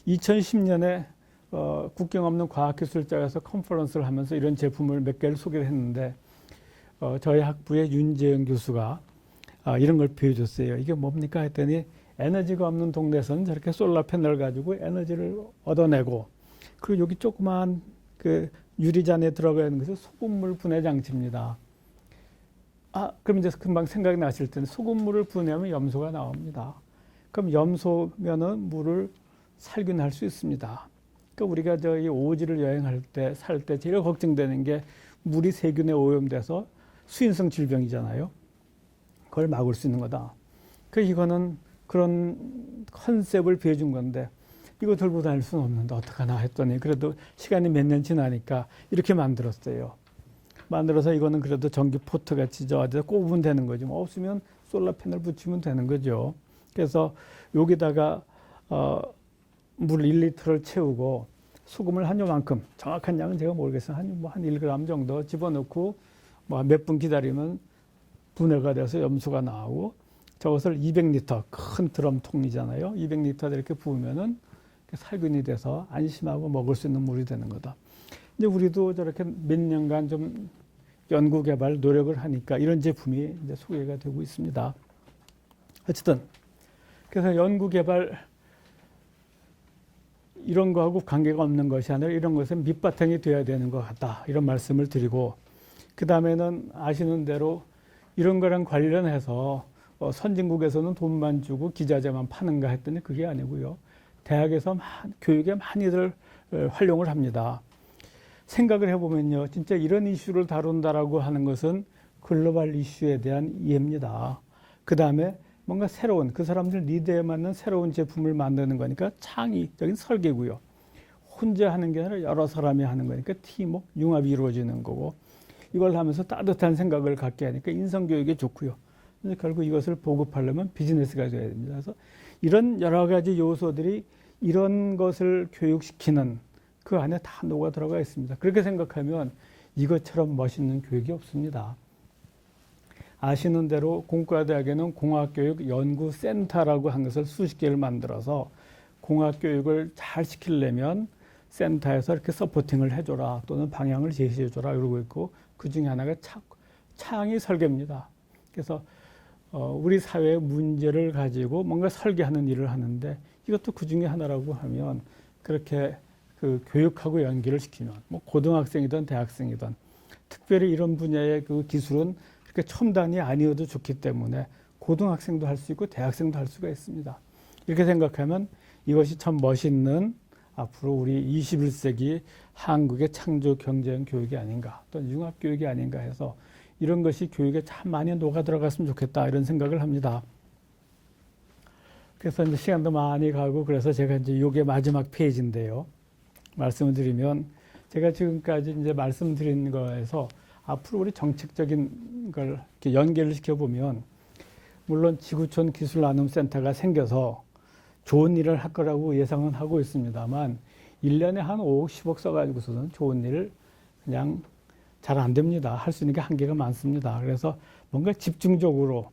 2010년에 국경 없는 과학기술자에서 컨퍼런스를 하면서 이런 제품을 몇 개를 소개를 했는데 저희 학부의 윤재영 교수가 이런 걸 보여줬어요. 이게 뭡니까 했더니 에너지가 없는 동네에서는 저렇게 솔라 패널 가지고 에너지를 얻어내고 그리고 여기 조그만 그 유리잔에 들어가 있는 것이 소금물 분해 장치입니다. 그럼 이제 금방 생각이 나실 텐데 소금물을 분해하면 염소가 나옵니다. 그럼 염소면은 물을 살균할 수 있습니다. 그러니까 우리가 저기 오지를 여행할 때 살 때 제일 걱정되는 게 물이 세균에 오염돼서 수인성 질병이잖아요. 그걸 막을 수 있는 거다. 이거는 그런 컨셉을 비해준 건데 이거 들고 다닐 수는 없는데 어떡하나 했더니 그래도 시간이 몇 년 지나니까 이렇게 만들었어요. 만들어서 이거는 그래도 전기 포트 같이 저 어디다 꼽으면 되는 거지. 뭐 없으면 솔라 패널 붙이면 되는 거죠. 그래서 여기다가 물 1리터를 채우고 소금을 한 요만큼 정확한 양은 제가 모르겠어요. 한 1g 정도 집어넣고 몇 분 기다리면 분해가 돼서 염소가 나오고 저것을 200리터 큰 드럼통이잖아요. 200리터 이렇게 부으면은 살균이 돼서 안심하고 먹을 수 있는 물이 되는 거다. 이제 우리도 저렇게 몇 년간 좀 연구 개발 노력을 하니까 이런 제품이 이제 소개가 되고 있습니다. 어쨌든 그래서 연구 개발 이런 거하고 관계가 없는 것이 아니라 이런 것은 밑바탕이 되어야 되는 것 같다. 이런 말씀을 드리고 그 다음에는 아시는 대로 이런 거랑 관련해서 선진국에서는 돈만 주고 기자재만 파는가 했더니 그게 아니고요. 대학에서 교육에 많이들 활용을 합니다. 생각을 해보면요. 진짜 이런 이슈를 다룬다라고 하는 것은 글로벌 이슈에 대한 이해입니다. 그 다음에 뭔가 새로운 그 사람들 니드에 맞는 새로운 제품을 만드는 거니까 창의적인 설계고요. 혼자 하는 게 아니라 여러 사람이 하는 거니까 팀워크, 융합이 이루어지는 거고 이걸 하면서 따뜻한 생각을 갖게 하니까 인성교육에 좋고요. 결국 이것을 보급하려면 비즈니스가 돼야 됩니다. 그래서 이런 여러 가지 요소들이 이런 것을 교육시키는 그 안에 다 녹아 들어가 있습니다. 그렇게 생각하면 이것처럼 멋있는 교육이 없습니다. 아시는 대로 공과대학에는 공학교육연구센터라고 한 것을 수십 개를 만들어서 공학교육을 잘 시키려면 센터에서 이렇게 서포팅을 해줘라 또는 방향을 제시해줘라 이러고 있고 그 중에 하나가 창의 설계입니다. 그래서 우리 사회의 문제를 가지고 뭔가 설계하는 일을 하는데 이것도 그 중에 하나라고 하면 그렇게 그 교육하고 연계를 시키면 뭐 고등학생이든 대학생이든 특별히 이런 분야의 그 기술은 그렇게 첨단이 아니어도 좋기 때문에 고등학생도 할 수 있고 대학생도 할 수가 있습니다. 이렇게 생각하면 이것이 참 멋있는 앞으로 우리 21세기 한국의 창조 경제형 교육이 아닌가 또는 융합 교육이 아닌가 해서 이런 것이 교육에 참 많이 녹아 들어갔으면 좋겠다 이런 생각을 합니다. 그래서 이제 시간도 많이 가고 그래서 제가 이제 이게 마지막 페이지인데요. 말씀을 드리면 제가 지금까지 이제 말씀드린 거에서 앞으로 우리 정책적인 걸 이렇게 연계를 시켜보면 물론 지구촌 기술나눔센터가 생겨서 좋은 일을 할 거라고 예상은 하고 있습니다만 1년에 한 5억, 10억 써가지고서는 좋은 일을 그냥 잘 안 됩니다. 할 수 있는 게 한계가 많습니다. 그래서 뭔가 집중적으로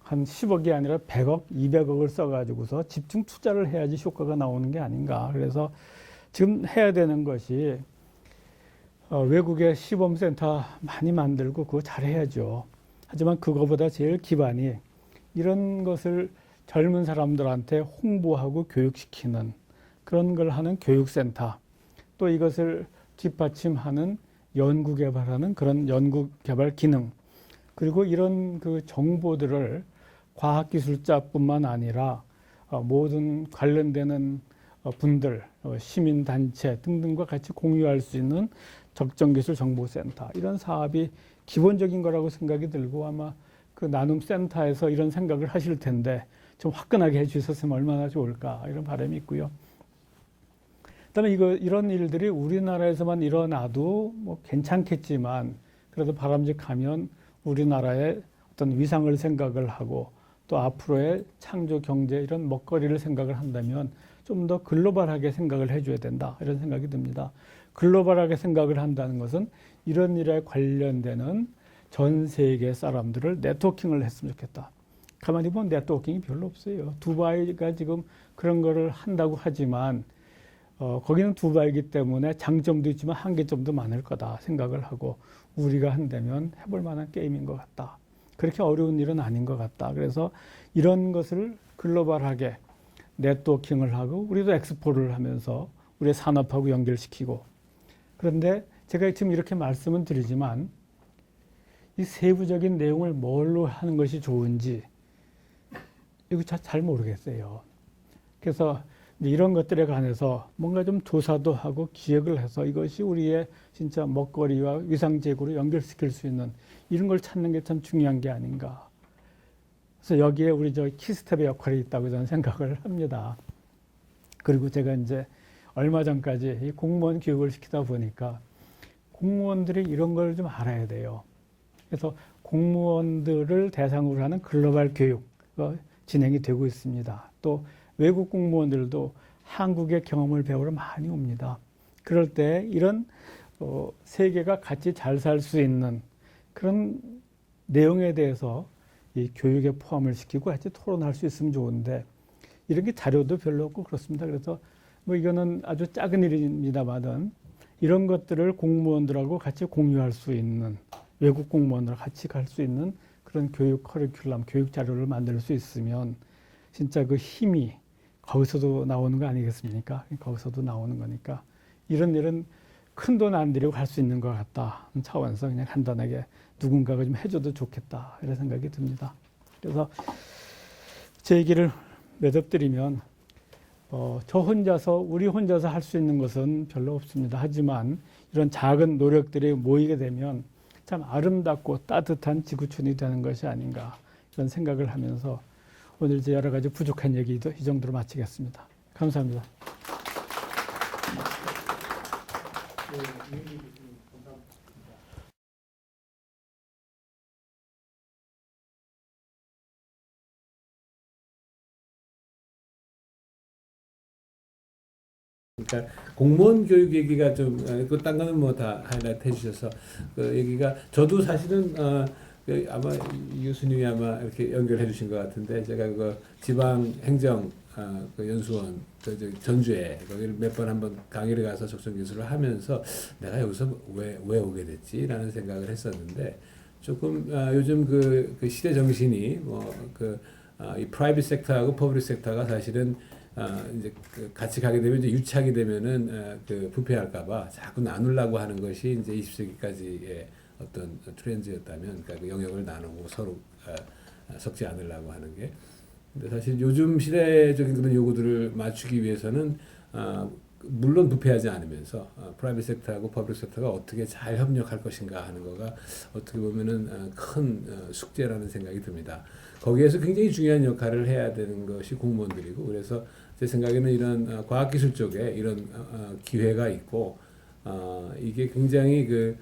한 10억이 아니라 100억, 200억을 써가지고서 집중 투자를 해야지 효과가 나오는 게 아닌가. 그래서 지금 해야 되는 것이 외국의 시범센터 많이 만들고 그거 잘해야죠. 하지만 그거보다 제일 기반이 이런 것을 젊은 사람들한테 홍보하고 교육시키는 그런 걸 하는 교육센터 또 이것을 뒷받침하는 연구개발하는 그런 연구개발 기능 그리고 이런 그 정보들을 과학기술자뿐만 아니라 모든 관련되는 분들, 시민단체 등등과 같이 공유할 수 있는 적정기술정보센터 이런 사업이 기본적인 거라고 생각이 들고 아마 그 나눔센터에서 이런 생각을 하실 텐데 좀 화끈하게 해주셨으면 얼마나 좋을까 이런 바람이 있고요. 그다음에 이런 일들이 우리나라에서만 일어나도 뭐 괜찮겠지만 그래도 바람직하면 우리나라의 어떤 위상을 생각을 하고 또 앞으로의 창조 경제 이런 먹거리를 생각을 한다면 좀 더 글로벌하게 생각을 해줘야 된다 이런 생각이 듭니다. 글로벌하게 생각을 한다는 것은 이런 일에 관련되는 전 세계 사람들을 네트워킹을 했으면 좋겠다. 가만히 보면 네트워킹이 별로 없어요. 두바이가 지금 그런 거를 한다고 하지만 거기는 두바이기 때문에 장점도 있지만 한계점도 많을 거다 생각을 하고 우리가 한다면 해볼 만한 게임인 것 같다. 그렇게 어려운 일은 아닌 것 같다. 그래서 이런 것을 글로벌하게 네트워킹을 하고 우리도 엑스포를 하면서 우리의 산업하고 연결시키고 그런데 제가 지금 이렇게 말씀은 드리지만 이 세부적인 내용을 뭘로 하는 것이 좋은지 이거 잘 모르겠어요. 그래서 이런 것들에 관해서 뭔가 좀 조사도 하고 기획을 해서 이것이 우리의 진짜 먹거리와 위상제고로 연결시킬 수 있는 이런 걸 찾는 게 참 중요한 게 아닌가. 그래서 여기에 우리 저 키스텝의 역할이 있다고 저는 생각을 합니다. 그리고 제가 이제 얼마 전까지 이 공무원 교육을 시키다 보니까 공무원들이 이런 걸 좀 알아야 돼요. 그래서 공무원들을 대상으로 하는 글로벌 교육 진행이 되고 있습니다. 또 외국 공무원들도 한국의 경험을 배우러 많이 옵니다. 그럴 때 이런 세계가 같이 잘 살 수 있는 그런 내용에 대해서 이 교육에 포함을 시키고 같이 토론할 수 있으면 좋은데 이런 게 자료도 별로 없고 그렇습니다. 그래서 뭐 이거는 아주 작은 일입니다만은 이런 것들을 공무원들하고 같이 공유할 수 있는 외국 공무원들 같이 갈 수 있는 그런 교육 커리큘럼, 교육 자료를 만들 수 있으면 진짜 그 힘이 거기서도 나오는 거 아니겠습니까? 거기서도 나오는 거니까 이런 일은 큰 돈 안 들이고 할 수 있는 것 같다 차원에서 그냥 간단하게 누군가가 좀 해줘도 좋겠다 이런 생각이 듭니다. 그래서 제 얘기를 매듭드리면 우리 혼자서 할 수 있는 것은 별로 없습니다. 하지만 이런 작은 노력들이 모이게 되면 참 아름답고 따뜻한 지구촌이 되는 것이 아닌가 이런 생각을 하면서 오늘 이제 여러 가지 부족한 얘기도 이 정도로 마치겠습니다. 감사합니다. 그러니까 공무원 교육 얘기가 좀 딴 거는 뭐 다 하이라이트 해주셔서 그 얘기가 저도 사실은 아마 교수님이 아마 이렇게 연결해 주신 것 같은데 제가 그 지방 행정 그 연수원 그 전주에 거기를 몇 번 한번 강의를 가서 적성 교수를 하면서 내가 여기서 왜 오게 됐지라는 생각을 했었는데 조금 요즘 그 시대 정신이 이 프라이빗 섹터하고 퍼블릭 섹터가 사실은 이제 같이 가게 되면 이제 유착이 되면은 그 부패할까봐 자꾸 나누려고 하는 것이 이제 20세기까지의 어떤 트렌드였다면, 그러니까 그 영역을 나누고 서로 섞지 않으려고 하는 게. 근데 사실 요즘 시대적인 그런 요구들을 맞추기 위해서는 물론 부패하지 않으면서 프라이빗 섹터하고 퍼블릭 섹터가 어떻게 잘 협력할 것인가 하는 거가 어떻게 보면은 큰 숙제라는 생각이 듭니다. 거기에서 굉장히 중요한 역할을 해야 되는 것이 공무원들이고, 그래서 제 생각에는 이런 과학기술 쪽에 이런 기회가 있고, 이게 굉장히 그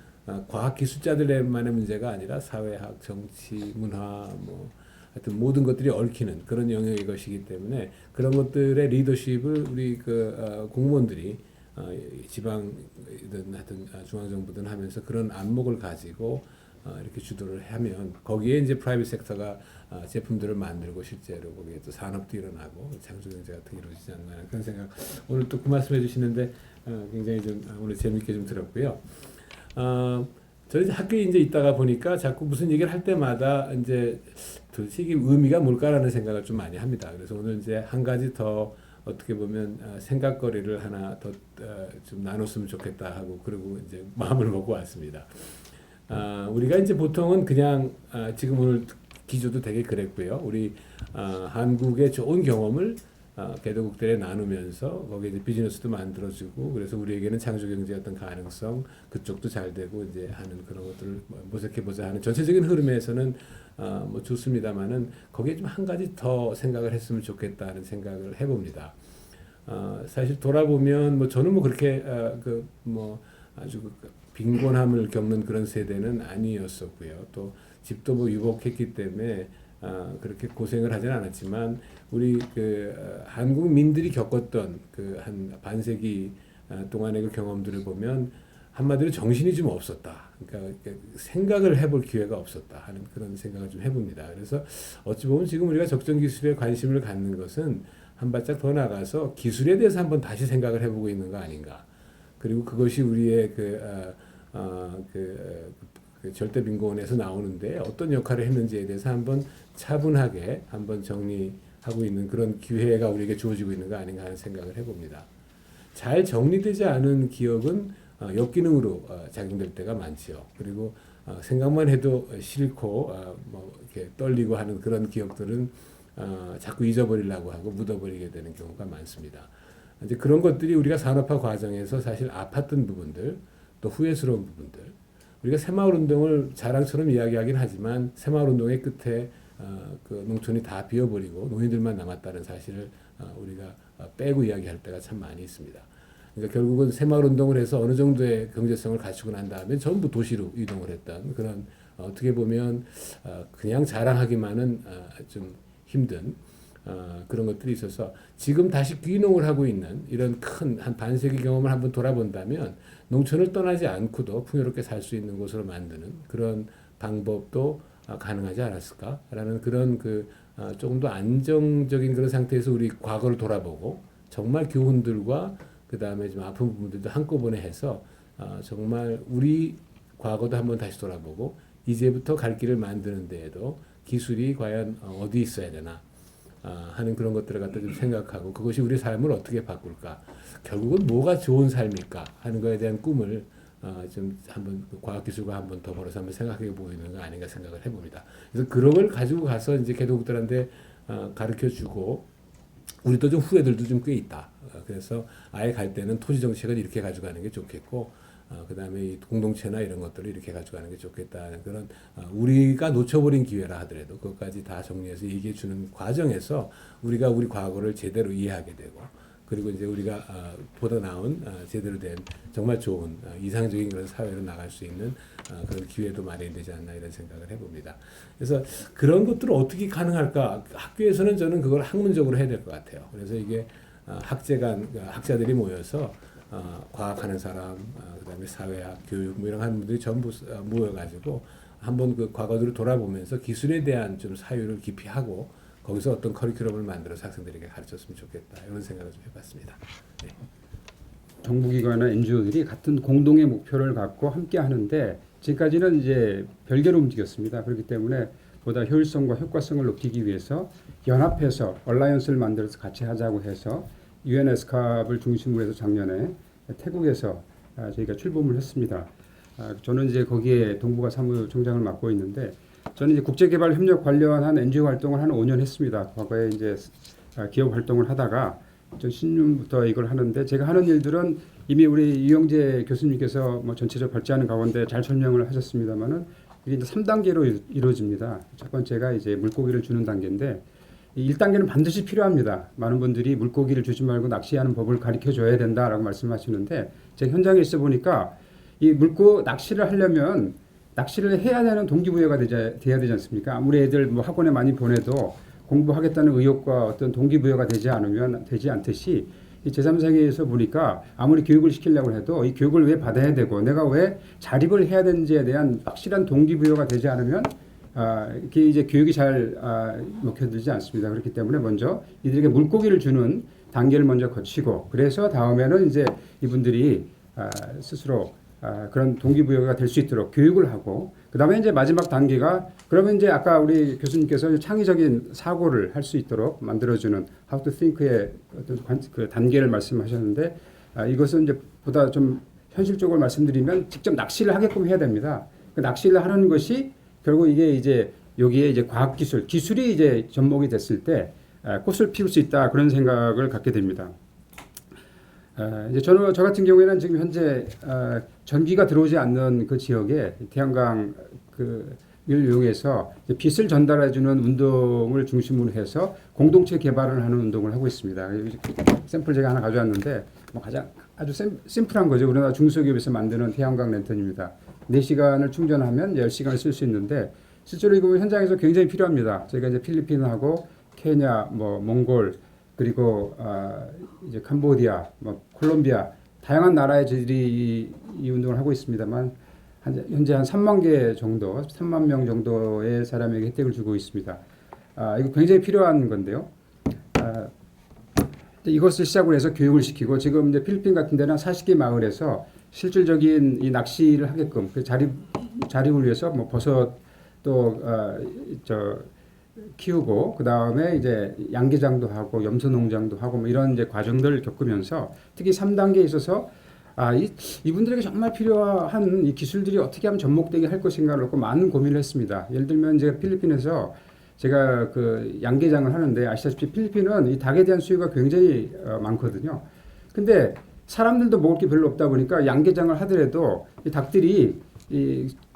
과학기술자들만의 문제가 아니라 사회학, 정치, 문화, 뭐 하여튼 모든 것들이 얽히는 그런 영역의 것이기 때문에 그런 것들의 리더십을 우리 공무원들이 지방이든 하여튼 중앙정부든 하면서 그런 안목을 가지고 이렇게 주도를 하면 거기에 이제 프라이빗 섹터가 제품들을 만들고 실제로 거기에 또 산업도 일어나고 창조경제 같은 게 이루어지지 않나 그런 생각 오늘 또 그 말씀해 주시는데 굉장히 좀 오늘 재밌게 좀 들었고요. 저희 학교에 이제 있다가 보니까 자꾸 무슨 얘기를 할 때마다 이제 도대체 이게 의미가 뭘까라는 생각을 좀 많이 합니다. 그래서 오늘 이제 한 가지 더 어떻게 보면 생각거리를 하나 더 좀 나눴으면 좋겠다 하고 그리고 이제 마음을 먹고 왔습니다. 우리가 이제 보통은 그냥 지금 오늘 기조도 되게 그랬고요. 우리 한국의 좋은 경험을 개도국들에 나누면서 거기에 이제 비즈니스도 만들어지고 그래서 우리에게는 창조경제 어떤 가능성 그쪽도 잘 되고 이제 하는 그런 것들을 모색해보자 하는 전체적인 흐름에서는 뭐 좋습니다만은 거기에 좀 한 가지 더 생각을 했으면 좋겠다는 생각을 해봅니다. 사실 돌아보면 뭐 저는 뭐 그렇게 아주 빈곤함을 겪는 그런 세대는 아니었었고요. 또 집도 뭐 유복했기 때문에 그렇게 고생을 하진 않았지만 우리 한국민들이 겪었던 그 한 반세기 동안의 그 경험들을 보면 한마디로 정신이 좀 없었다. 그러니까 생각을 해볼 기회가 없었다 하는 그런 생각을 좀 해봅니다. 그래서 어찌 보면 지금 우리가 적정 기술에 관심을 갖는 것은 한 발짝 더 나가서 기술에 대해서 한번 다시 생각을 해보고 있는 거 아닌가. 그리고 그것이 우리의 그 절대빈곤에서 나오는데 어떤 역할을 했는지에 대해서 한번 차분하게 한번 정리하고 있는 그런 기회가 우리에게 주어지고 있는 거 아닌가 하는 생각을 해봅니다. 잘 정리되지 않은 기억은 역기능으로 작용될 때가 많지요. 그리고 생각만 해도 싫고 뭐 이렇게 떨리고 하는 그런 기억들은 자꾸 잊어버리려고 하고 묻어버리게 되는 경우가 많습니다. 이제 그런 것들이 우리가 산업화 과정에서 사실 아팠던 부분들, 또 후회스러운 부분들. 우리가 새마을 운동을 자랑처럼 이야기하긴 하지만 새마을 운동의 끝에 그 농촌이 다 비어버리고 노인들만 남았다는 사실을 우리가 빼고 이야기할 때가 참 많이 있습니다. 그러니까 결국은 새마을 운동을 해서 어느 정도의 경제성을 갖추고 난 다음에 전부 도시로 이동을 했던 그런 어떻게 보면 그냥 자랑하기만은 좀 힘든 그런 것들이 있어서 지금 다시 귀농을 하고 있는 이런 큰 한 반세기 경험을 한번 돌아본다면 농촌을 떠나지 않고도 풍요롭게 살 수 있는 곳으로 만드는 그런 방법도 가능하지 않았을까라는 그런 조금 더 안정적인 그런 상태에서 우리 과거를 돌아보고 정말 교훈들과 그 다음에 좀 아픈 부분들도 한꺼번에 해서 정말 우리 과거도 한번 다시 돌아보고 이제부터 갈 길을 만드는 데에도 기술이 과연 어디 있어야 되나 하는 그런 것들을 갖다 좀 생각하고 그것이 우리 삶을 어떻게 바꿀까 결국은 뭐가 좋은 삶일까 하는 것에 대한 꿈을 좀 한번 과학기술과 한번 더불어서 한번 생각해 보이는 거 아닌가 생각을 해봅니다. 그래서 그런 걸 가지고 가서 이제 개도국들한테 가르쳐 주고 우리도 좀 후회들도 좀 꽤 있다. 그래서 아예 갈 때는 토지 정책을 이렇게 가져가는 게 좋겠고 그 다음에 이 공동체나 이런 것들을 이렇게 가져가는 게 좋겠다는 그런 우리가 놓쳐버린 기회라 하더라도 그것까지 다 정리해서 얘기해 주는 과정에서 우리가 우리 과거를 제대로 이해하게 되고 그리고 이제 우리가 보다 나은 제대로 된 정말 좋은 이상적인 그런 사회로 나갈 수 있는 그런 기회도 마련되지 않나 이런 생각을 해봅니다. 그래서 그런 것들을 어떻게 가능할까? 학교에서는 저는 그걸 학문적으로 해야 될 것 같아요. 그래서 이게 학자들이 모여서 과학하는 사람, 그다음에 사회학, 교육 뭐 이런 하는 분들이 전부 모여가지고 한번 그 과거들을 돌아보면서 기술에 대한 좀 사유를 깊이 하고 거기서 어떤 커리큘럼을 만들어서 학생들에게 가르쳤으면 좋겠다 이런 생각을 좀 해봤습니다. 네. 정부기관이나 NGO들이 같은 공동의 목표를 갖고 함께 하는데 지금까지는 이제 별개로 움직였습니다. 그렇기 때문에 보다 효율성과 효과성을 높이기 위해서 연합해서 얼라이언스를 만들어서 같이 하자고 해서 UNESCAP을 중심으로 해서 작년에 태국에서 저희가 출범을 했습니다. 저는 이제 거기에 동북아 사무총장을 맡고 있는데 저는 이제 국제개발협력 관련한 NGO 활동을 한 5년 했습니다. 과거에 이제 기업 활동을 하다가 2010년부터 이걸 하는데 제가 하는 일들은 이미 우리 이영재 교수님께서 뭐 전체적으로 발제하는 가운데 잘 설명을 하셨습니다만은 이게 이제 3단계로 이루어집니다. 첫 번째가 이제 물고기를 주는 단계인데 이 1단계는 반드시 필요합니다. 많은 분들이 물고기를 주지 말고 낚시하는 법을 가르쳐 줘야 된다라고 말씀하시는데 제가 현장에 있어 보니까 이 낚시를 하려면 낚시를 해야 되는 동기부여가 돼야 되지 않습니까? 아무리 애들 뭐 학원에 많이 보내도 공부하겠다는 의욕과 어떤 동기부여가 되지 않듯이 이 제3세계에서 보니까 아무리 교육을 시키려고 해도 이 교육을 왜 받아야 되고 내가 왜 자립을 해야 되는지에 대한 확실한 동기부여가 되지 않으면 이게 이제 교육이 잘 먹혀들지 않습니다. 그렇기 때문에 먼저 이들에게 물고기를 주는 단계를 먼저 거치고 그래서 다음에는 이제 이분들이 스스로 그런 동기부여가 될 수 있도록 교육을 하고 그다음에 이제 마지막 단계가 그러면 이제 아까 우리 교수님께서 창의적인 사고를 할 수 있도록 만들어주는 How to Think의 어떤 그 단계를 말씀하셨는데 이것은 이제 보다 좀 현실적으로 말씀드리면 직접 낚시를 하게끔 해야 됩니다. 그 낚시를 하는 것이 결국 이게 이제 여기에 이제 기술이 이제 접목이 됐을 때 꽃을 피울 수 있다 그런 생각을 갖게 됩니다. 이제 저 같은 경우에는 지금 현재 전기가 들어오지 않는 그 지역에 태양광 을 이용해서 빛을 전달해주는 운동을 중심으로 해서 공동체 개발을 하는 운동을 하고 있습니다. 샘플 제가 하나 가져왔는데 뭐 아주 심플한 거죠. 우리나라 중소기업에서 만드는 태양광 랜턴입니다. 4시간을 충전하면 10시간을 쓸 수 있는데 실제로 이거 현장에서 굉장히 필요합니다. 저희가 이제 필리핀하고 케냐, 뭐 몽골 그리고 이제 캄보디아, 뭐 콜롬비아 다양한 나라에 저희들이 이 운동을 하고 있습니다만 현재 한 3만 개 정도, 3만 명 정도의 사람에게 혜택을 주고 있습니다. 이거 굉장히 필요한 건데요. 이것을 시작으로 해서 교육을 시키고 지금 이제 필리핀 같은 데는 40개 마을에서 실질적인 이 낚시를 하게끔 그 자립을 위해서 뭐 버섯 또 키우고 그 다음에 이제 양계장도 하고 염소 농장도 하고 뭐 이런 이제 과정들을 겪으면서 특히 3단계에 있어서 이분들에게 정말 필요한 이 기술들이 어떻게 하면 접목되게 할 것인가를 놓고 많은 고민을 했습니다. 예를 들면 제가 필리핀에서 제가 그 양계장을 하는데 아시다시피 필리핀은 이 닭에 대한 수요가 굉장히 많거든요. 근데 사람들도 먹을 게 별로 없다 보니까 양계장을 하더라도 이 닭들이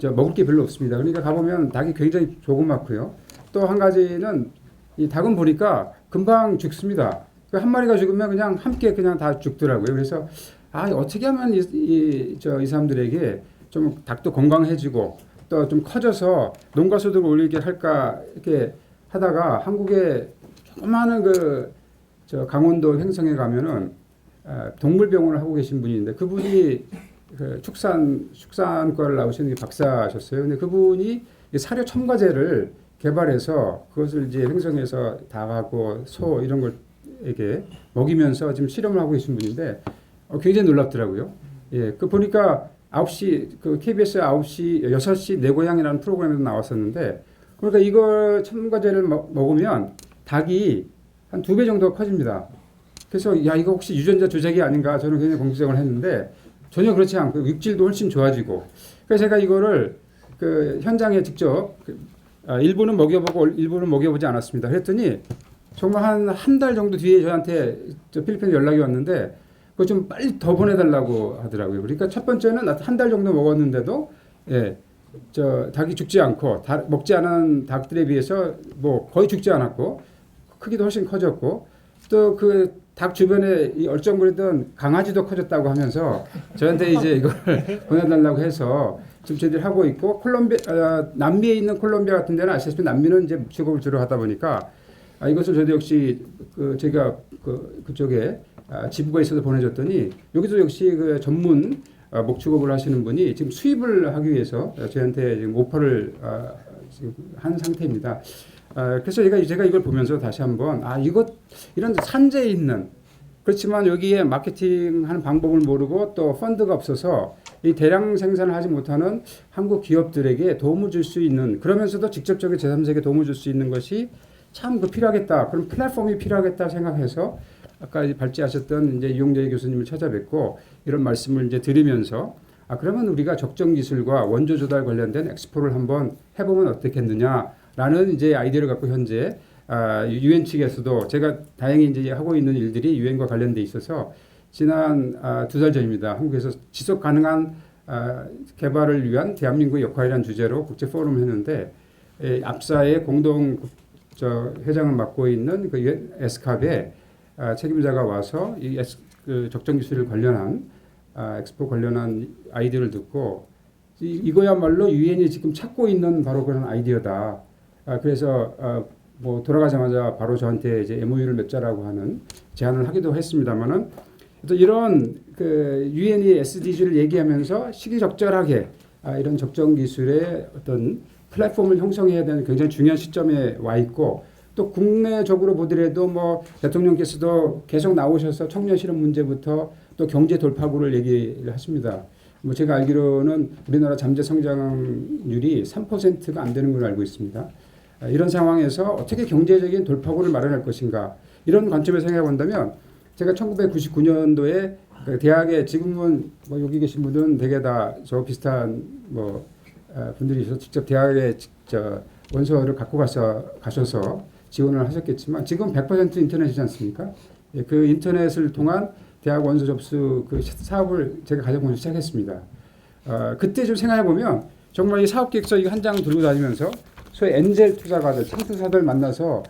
먹을 게 별로 없습니다. 그러니까 가보면 닭이 굉장히 조그맣고요. 또 한 가지는 이 닭은 보니까 금방 죽습니다. 한 마리가 죽으면 그냥 함께 그냥 다 죽더라고요. 그래서 어떻게 하면 이 사람들에게 좀 닭도 건강해지고 또 좀 커져서 농가 소득을 올리게 할까 이렇게 하다가 한국에 조그마한 강원도 횡성에 가면은 동물병원을 하고 계신 분이 있는데 그분이 그 축산과를 나오신 박사셨어요. 근데 그분이 사료 첨가제를 개발해서 그것을 이제 횡성에서 닭하고 소 이런 걸에게 먹이면서 지금 실험을 하고 계신 분인데 굉장히 놀랍더라고요. 예, 그 보니까 9시 그 KBS 9시 6시 내 고향이라는 프로그램에도 나왔었는데 그러니까 이걸 첨가제를 먹으면 닭이 한 2배 정도 커집니다. 그래서 이거 혹시 유전자 조작이 아닌가 저는 굉장히 걱정을 했는데 전혀 그렇지 않고 육질도 훨씬 좋아지고 그래서 제가 이거를 그 현장에 직접 일부는 먹여보고 일부는 먹여보지 않았습니다. 그랬더니 정말 한 달 정도 뒤에 저한테 필리핀에 연락이 왔는데 그거 좀 빨리 더 보내달라고 하더라고요. 그러니까 첫 번째는 한 달 정도 먹었는데도 닭이 죽지 않고 먹지 않은 닭들에 비해서 뭐 거의 죽지 않았고 크기도 훨씬 커졌고 또 그 닭 주변에 이 얼쩡거리던 강아지도 커졌다고 하면서 저한테 이제 이걸 보내달라고 해서 지금 저희들이 하고 있고 남미에 있는 콜롬비아 같은 데는 아시다시피 남미는 이제 목축업을 주로 하다 보니까 이것을 저도 역시 제가 그쪽에 지부가 있어서 보내줬더니 여기도 역시 그 전문 목축업을 하시는 분이 지금 수입을 하기 위해서 저희한테 지금 오퍼를 지금 한 상태입니다. 그래서 제가 이걸 보면서 다시 한번 이런 산재에 있는 그렇지만 여기에 마케팅하는 방법을 모르고 또 펀드가 없어서 이 대량 생산을 하지 못하는 한국 기업들에게 도움을 줄 수 있는 그러면서도 직접적인 제3세계에 도움을 줄 수 있는 것이 참 필요하겠다. 그런 플랫폼이 필요하겠다 생각해서 아까 발제하셨던 이제 이용재 교수님을 찾아뵙고 이런 말씀을 이제 드리면서 그러면 우리가 적정 기술과 원조 조달 관련된 엑스포를 한번 해보면 어떻겠느냐라는 이제 아이디어를 갖고 현재 유엔 측에서도 제가 다행히 이제 하고 있는 일들이 유엔과 관련돼 있어서 지난 2달 전입니다. 한국에서 지속 가능한 개발을 위한 대한민국의 역할이라는 주제로 국제 포럼을 했는데 압사의 공동 회장을 맡고 있는 그 에스캅의 책임자가 와서 그 적정 기술을 관련한 엑스포 관련한 아이디어를 듣고 이거야말로 유엔이 지금 찾고 있는 바로 그런 아이디어다. 그래서 뭐 돌아가자마자 바로 저한테 이제 MOU를 맺자라고 하는 제안을 하기도 했습니다만은 또 이런 그 유엔이 SDG를 얘기하면서 시기적절하게 이런 적정 기술의 어떤 플랫폼을 형성해야 되는 굉장히 중요한 시점에 와 있고 또 국내적으로 보더라도 뭐 대통령께서도 계속 나오셔서 청년 실업 문제부터 또 경제 돌파구를 얘기를 하십니다. 뭐 제가 알기로는 우리나라 잠재 성장률이 3%가 안 되는 걸로 알고 있습니다. 이런 상황에서 어떻게 경제적인 돌파구를 마련할 것인가 이런 관점에서 생각해 본다면 제가 1999년도에 대학에 지금은 뭐 여기 계신 분들은 되게 다 저 비슷한 뭐 분들이 있어서 직접 대학에 원서를 갖고 가셔서 지원을 하셨겠지만 지금 100% 인터넷이지 않습니까? 그 인터넷을 통한 대학 원서 접수 그 사업을 제가 가장 먼저 시작했습니다. 그때 좀 생각해 보면 정말 이 사업 계획서 이거 한 장 들고 다니면서 소위 엔젤 투자가들, 창투사들 만나서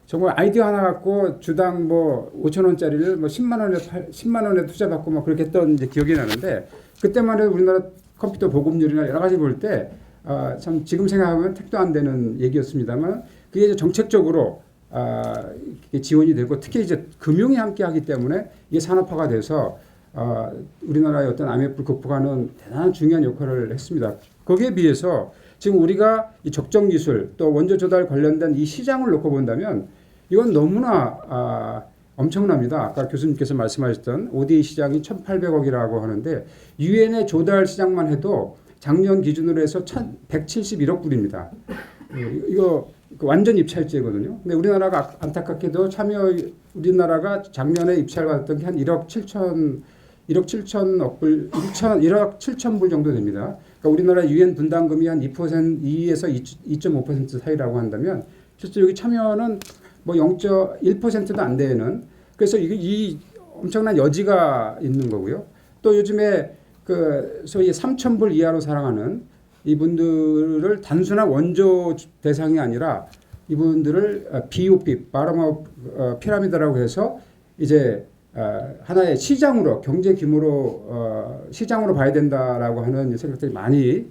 정말 아이디어 하나 갖고 주당 뭐 5,000원짜리를 뭐 10만 원에 투자 받고 막 그렇게 했던 이제 기억이 나는데 그때만 해도 우리나라 컴퓨터 보급률이나 여러 가지 볼 때 참 지금 생각하면 택도 안 되는 얘기였습니다만 그게 이제 정책적으로 이게 지원이 되고 특히 이제 금융이 함께하기 때문에 이게 산업화가 돼서 우리나라의 어떤 IMF를 극복하는 대단한 중요한 역할을 했습니다. 거기에 비해서 지금 우리가 이 적정 기술 또 원조 조달 관련된 이 시장을 놓고 본다면 이건 너무나 엄청납니다. 아까 교수님께서 말씀하셨던 ODA 시장이 1,800억이라고 하는데 유엔의 조달 시장만 해도 작년 기준으로 해서 1,171억 불입니다. 이거 완전 입찰제거든요. 근데 우리나라가 안타깝게도 우리나라가 작년에 입찰 받았던 게 한 1억 7천억 불, 1억 7천 불 정도 됩니다. 그러니까 우리나라 유엔 분담금이 한 2%에서 2.5% 사이라고 한다면 실제 여기 참여는 뭐 0.1%도 안 되는 그래서 이 엄청난 여지가 있는 거고요. 또 요즘에 그 소위 3,000불 이하로 살아가는 이분들을 단순한 원조 대상이 아니라 이분들을 BOP, bottom of 피라미드라고 해서 이제 하나의 시장으로 경제 규모로 시장으로 봐야 된다라고 하는 생각들이 많이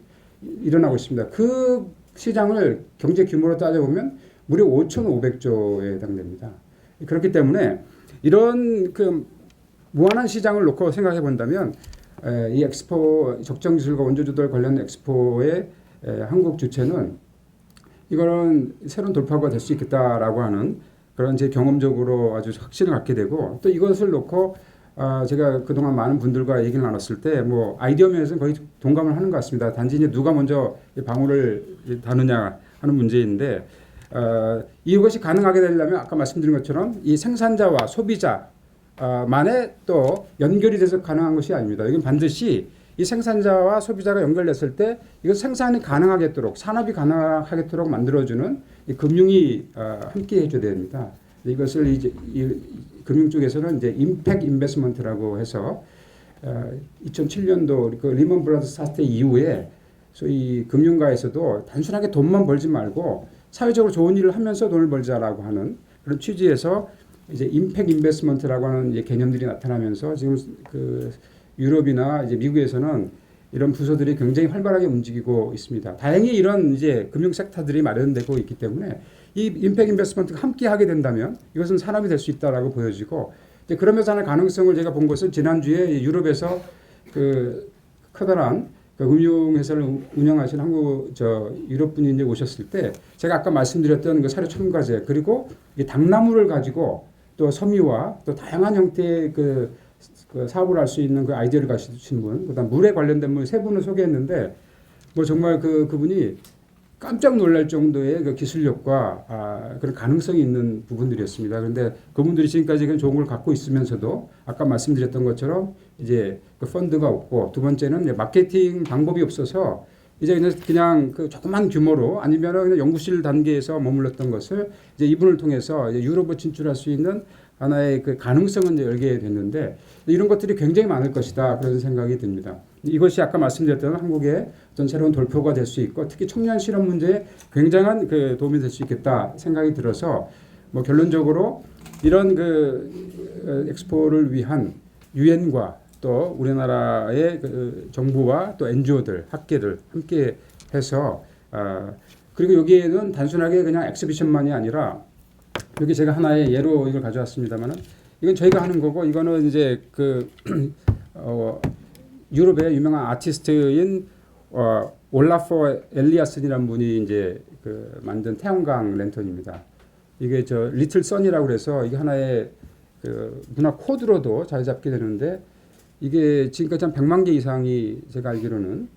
일어나고 있습니다. 그 시장을 경제 규모로 따져보면 무려 5,500조에 해당됩니다. 그렇기 때문에 이런 그 무한한 시장을 놓고 생각해 본다면 이 엑스포 적정 기술과 원조 조달 관련 엑스포의 한국 주체는 이거는 새로운 돌파구가 될 수 있겠다라고 하는 그런 제 경험적으로 아주 확신을 갖게 되고 또 이것을 놓고 제가 그동안 많은 분들과 얘기를 나눴을 때 뭐 아이디어 면에서는 거의 동감을 하는 것 같습니다. 단지 이제 누가 먼저 방울을 다느냐 하는 문제인데 이것이 가능하게 되려면 아까 말씀드린 것처럼 이 생산자와 소비자 만에 또 연결이 돼서 가능한 것이 아닙니다. 이건 반드시 이 생산자와 소비자가 연결됐을 때 이거 생산이 가능하겠도록 산업이 가능하겠도록 만들어주는 이 금융이 함께 해줘야 됩니다. 이것을 이제 이 금융 쪽에서는 이제 임팩트 인베스트먼트라고 해서 2007년도 그 리먼 브라더스 사태 이후에 소위 금융가에서도 단순하게 돈만 벌지 말고 사회적으로 좋은 일을 하면서 돈을 벌자라고 하는 그런 취지에서 이제 임팩트 인베스트먼트라고 하는 이제 개념들이 나타나면서 지금 그 유럽이나 이제 미국에서는 이런 부서들이 굉장히 활발하게 움직이고 있습니다. 다행히 이런 이제 금융 섹터들이 마련되고 있기 때문에 이 임팩트 인베스트먼트가 함께 하게 된다면 이것은 산업이 될 수 있다라고 보여지고 이제 그러면서 하는 가능성을 제가 본 것은 지난주에 유럽에서 그 커다란 그 금융회사를 운영하신 유럽 분이 이제 오셨을 때 제가 아까 말씀드렸던 그 사료 첨가제 그리고 이 당나무를 가지고 또 섬유와 또 다양한 형태의 그 사업을 할 수 있는 그 아이디어를 가지신 분, 그다음 물에 관련된 분 세 분을 소개했는데 뭐 정말 그분이 깜짝 놀랄 정도의 그 기술력과 그런 가능성이 있는 부분들이었습니다. 그런데 그분들이 지금까지 좋은 걸 갖고 있으면서도 아까 말씀드렸던 것처럼 이제 그 펀드가 없고 두 번째는 이제 마케팅 방법이 없어서 이제 그냥 그 조그만 규모로 아니면은 그냥 연구실 단계에서 머물렀던 것을 이제 이분을 통해서 이제 유럽으로 진출할 수 있는 하나의 그 가능성은 이제 열게 됐는데 이런 것들이 굉장히 많을 것이다 그런 생각이 듭니다. 이것이 아까 말씀드렸던 한국의 어떤 새로운 돌파구가 될 수 있고 특히 청년 실업 문제에 굉장한 그 도움이 될 수 있겠다 생각이 들어서 뭐 결론적으로 이런 그 엑스포를 위한 유엔과 또 우리나라의 그 정부와 또 NGO들, 학계들 함께 해서 그리고 여기에는 단순하게 그냥 엑스비션만이 아니라 여기 제가 하나의 예로 이걸 가져왔습니다만은 이건 저희가 하는 거고 이거는 이제 그 유럽의 유명한 아티스트인 올라프 엘리아슨이라는 분이 이제 그 만든 태양광 랜턴입니다. 이게 저 리틀 선이라고 그래서 이게 하나의 그 문화 코드로도 자리 잡게 되는데 이게 지금까지 한 100만 개 이상이 제가 알기로는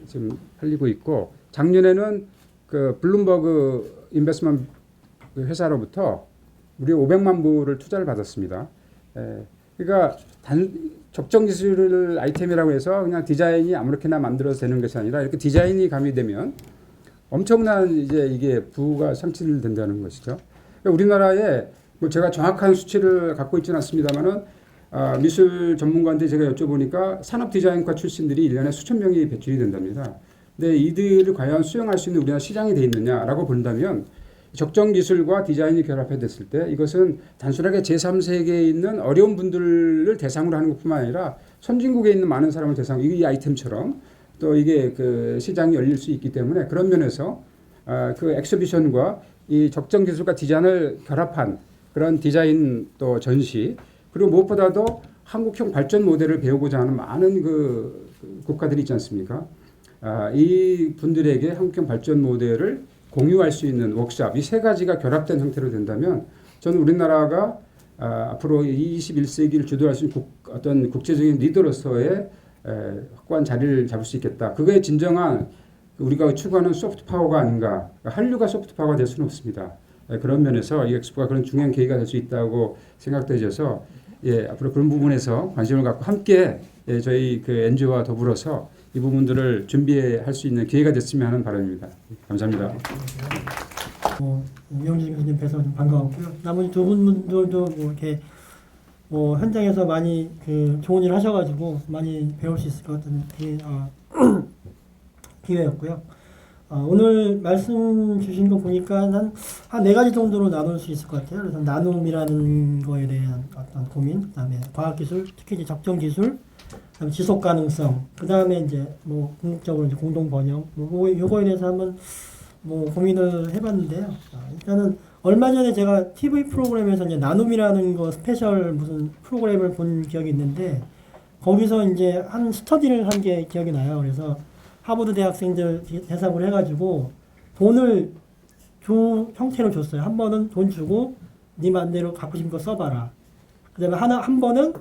지금 팔리고 있고 작년에는 그 블룸버그 인베스트먼트 회사로부터 무려 500만 불을 투자를 받았습니다. 그러니까 적정 기술 아이템이라고 해서 그냥 디자인이 아무렇게나 만들어서 되는 것이 아니라 이렇게 디자인이 가미되면 엄청난 이제 이게 부가 창출된다는 것이죠. 그러니까 우리나라에 뭐 제가 정확한 수치를 갖고 있지는 않습니다만은 미술 전문가한테 제가 여쭤보니까 산업 디자인과 출신들이 1년에 수천 명이 배출이 된답니다. 근데 이들을 과연 수용할 수 있는 우리나라 시장이 돼 있느냐라고 본다면 적정 기술과 디자인이 결합됐을 때 이것은 단순하게 제3세계에 있는 어려운 분들을 대상으로 하는 것뿐만 아니라 선진국에 있는 많은 사람을 대상으로 이 아이템처럼 또 이게 그 시장이 열릴 수 있기 때문에 그런 면에서 그 엑스비션과 이 적정 기술과 디자인을 결합한 그런 디자인 또 전시 그리고 무엇보다도 한국형 발전 모델을 배우고자 하는 많은 그 국가들이 있지 않습니까? 이 분들에게 한국형 발전 모델을 공유할 수 있는 워크숍 이 세 가지가 결합된 형태로 된다면 저는 우리나라가 앞으로 21세기를 주도할 수 있는 어떤 국제적인 리더로서의 확고한 자리를 잡을 수 있겠다. 그게 진정한 우리가 추구하는 소프트 파워가 아닌가. 한류가 소프트 파워가 될 수는 없습니다. 그런 면에서 이 엑스포가 그런 중요한 계기가 될 수 있다고 생각되어서 앞으로 그런 부분에서 관심을 갖고 함께 저희 그 NGO와 더불어서 이 부분들을 준비할 수 있는 기회가 됐으면 하는 바람입니다. 감사합니다. 이영진 교수님 뵈서 좀 반가웠고요. 나머지 두 분들도 뭐 이렇게 현장에서 많이 그 좋은 일 하셔가지고 많이 배울 수 있을 것 같은 기회였고요. 오늘 말씀 주신 거 보니까 한 네 가지 정도로 나눌 수 있을 것 같아요. 그래서 나눔이라는 거에 대한 어떤 고민, 그다음에 과학기술, 특히 이제 적정기술, 그다음에 지속 가능성, 그다음에 이제 뭐 궁극적으로 이제 공동 번영, 요거에 대해서 한번 고민을 해봤는데요. 일단은 얼마 전에 제가 TV 프로그램에서 이제 나눔이라는 거 스페셜 무슨 프로그램을 본 기억이 있는데 거기서 이제 한 스터디를 한 게 기억이 나요. 그래서 하버드 대학생들 대상으로 해가지고 돈을 형태로 줬어요. 한 번은 돈 주고 네 맘대로 갖고 싶은 거 써봐라. 그다음에 한 번은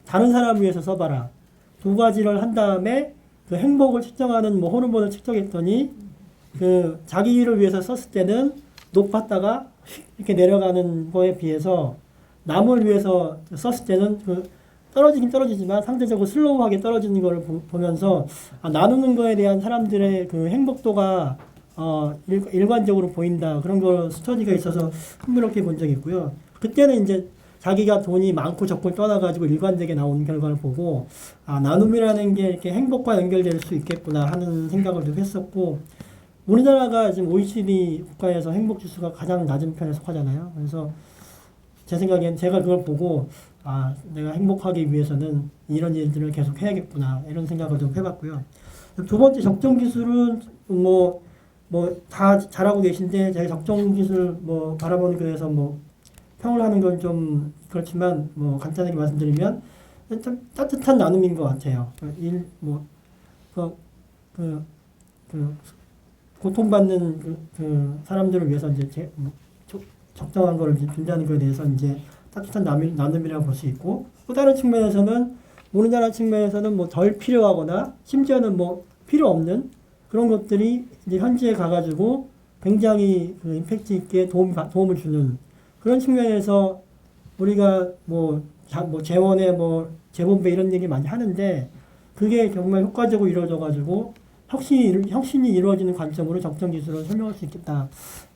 다른 사람을 위해서 써봐라. 두 가지를 한 다음에 그 행복을 측정하는 호르몬을 측정했더니 그 자기를 위해서 썼을 때는 높았다가 이렇게 내려가는 거에 비해서 남을 위해서 썼을 때는 그 떨어지긴 떨어지지만 상대적으로 슬로우하게 떨어지는 거를 보면서 나누는 거에 대한 사람들의 그 행복도가 일관적으로 보인다. 그런 거 스터디가 있어서 흥미롭게 본 적이 있고요. 그때는 이제 자기가 돈이 많고 적고를 떠나가지고 일관되게 나오는 결과를 보고 나눔이라는 게 이렇게 행복과 연결될 수 있겠구나 하는 생각을 좀 했었고 우리나라가 지금 OECD 국가에서 행복 지수가 가장 낮은 편에 속하잖아요. 그래서 제 생각엔 제가 그걸 보고 내가 행복하기 위해서는 이런 일들을 계속 해야겠구나 이런 생각을 좀 해봤고요. 두 번째 적정 기술은 다 잘하고 계신데 제가 적정 기술 바라보는 거에서 평을 하는 건 좀 그렇지만 간단하게 말씀드리면 참 따뜻한 나눔인 것 같아요. 고통받는 그 사람들을 위해서 이제 적정한 걸 준다는 것에 대해서 이제 따뜻한 나눔이라고 볼 수 있고 또 다른 측면에서는 우리나라 측면에서는 덜 필요하거나 심지어는 필요 없는 그런 것들이 이제 현지에 가가지고 굉장히 그 임팩트 있게 도움을 주는 그런 측면에서 우리가 재원에 재본배 이런 얘기 많이 하는데 그게 정말 효과적으로 이루어져가지고 혁신이 이루어지는 관점으로 적정 기술을 설명할 수 있겠다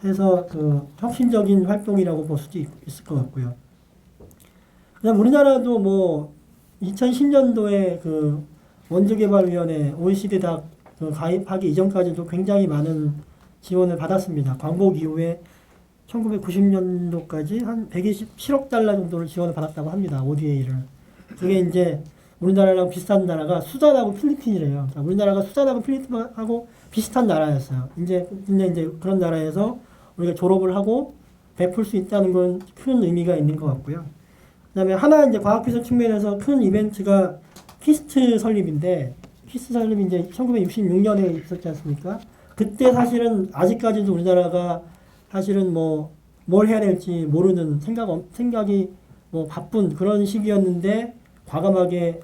해서 그 혁신적인 활동이라고 볼 수도 있을 것 같고요. 그다음 우리나라도 2010년도에 그 원주개발위원회 OECD 다 가입하기 이전까지도 굉장히 많은 지원을 받았습니다. 광복 이후에 1990년도까지 한 127억 달러 정도를 지원을 받았다고 합니다. ODA를. 그게 이제 우리나라랑 비슷한 나라가 수단하고 필리핀이래요. 우리나라가 수단하고 필리핀하고 비슷한 나라였어요. 근데 이제 그런 나라에서 우리가 졸업을 하고 베풀 수 있다는 건 큰 의미가 있는 것 같고요. 그다음에 하나 이제 과학기술 측면에서 큰 이벤트가 키스트 설립인데 키스트 설립이 이제 1966년에 있었지 않습니까? 그때 사실은 아직까지도 우리나라가 사실은 뭘 해야 될지 모르는 생각이 바쁜 그런 시기였는데 과감하게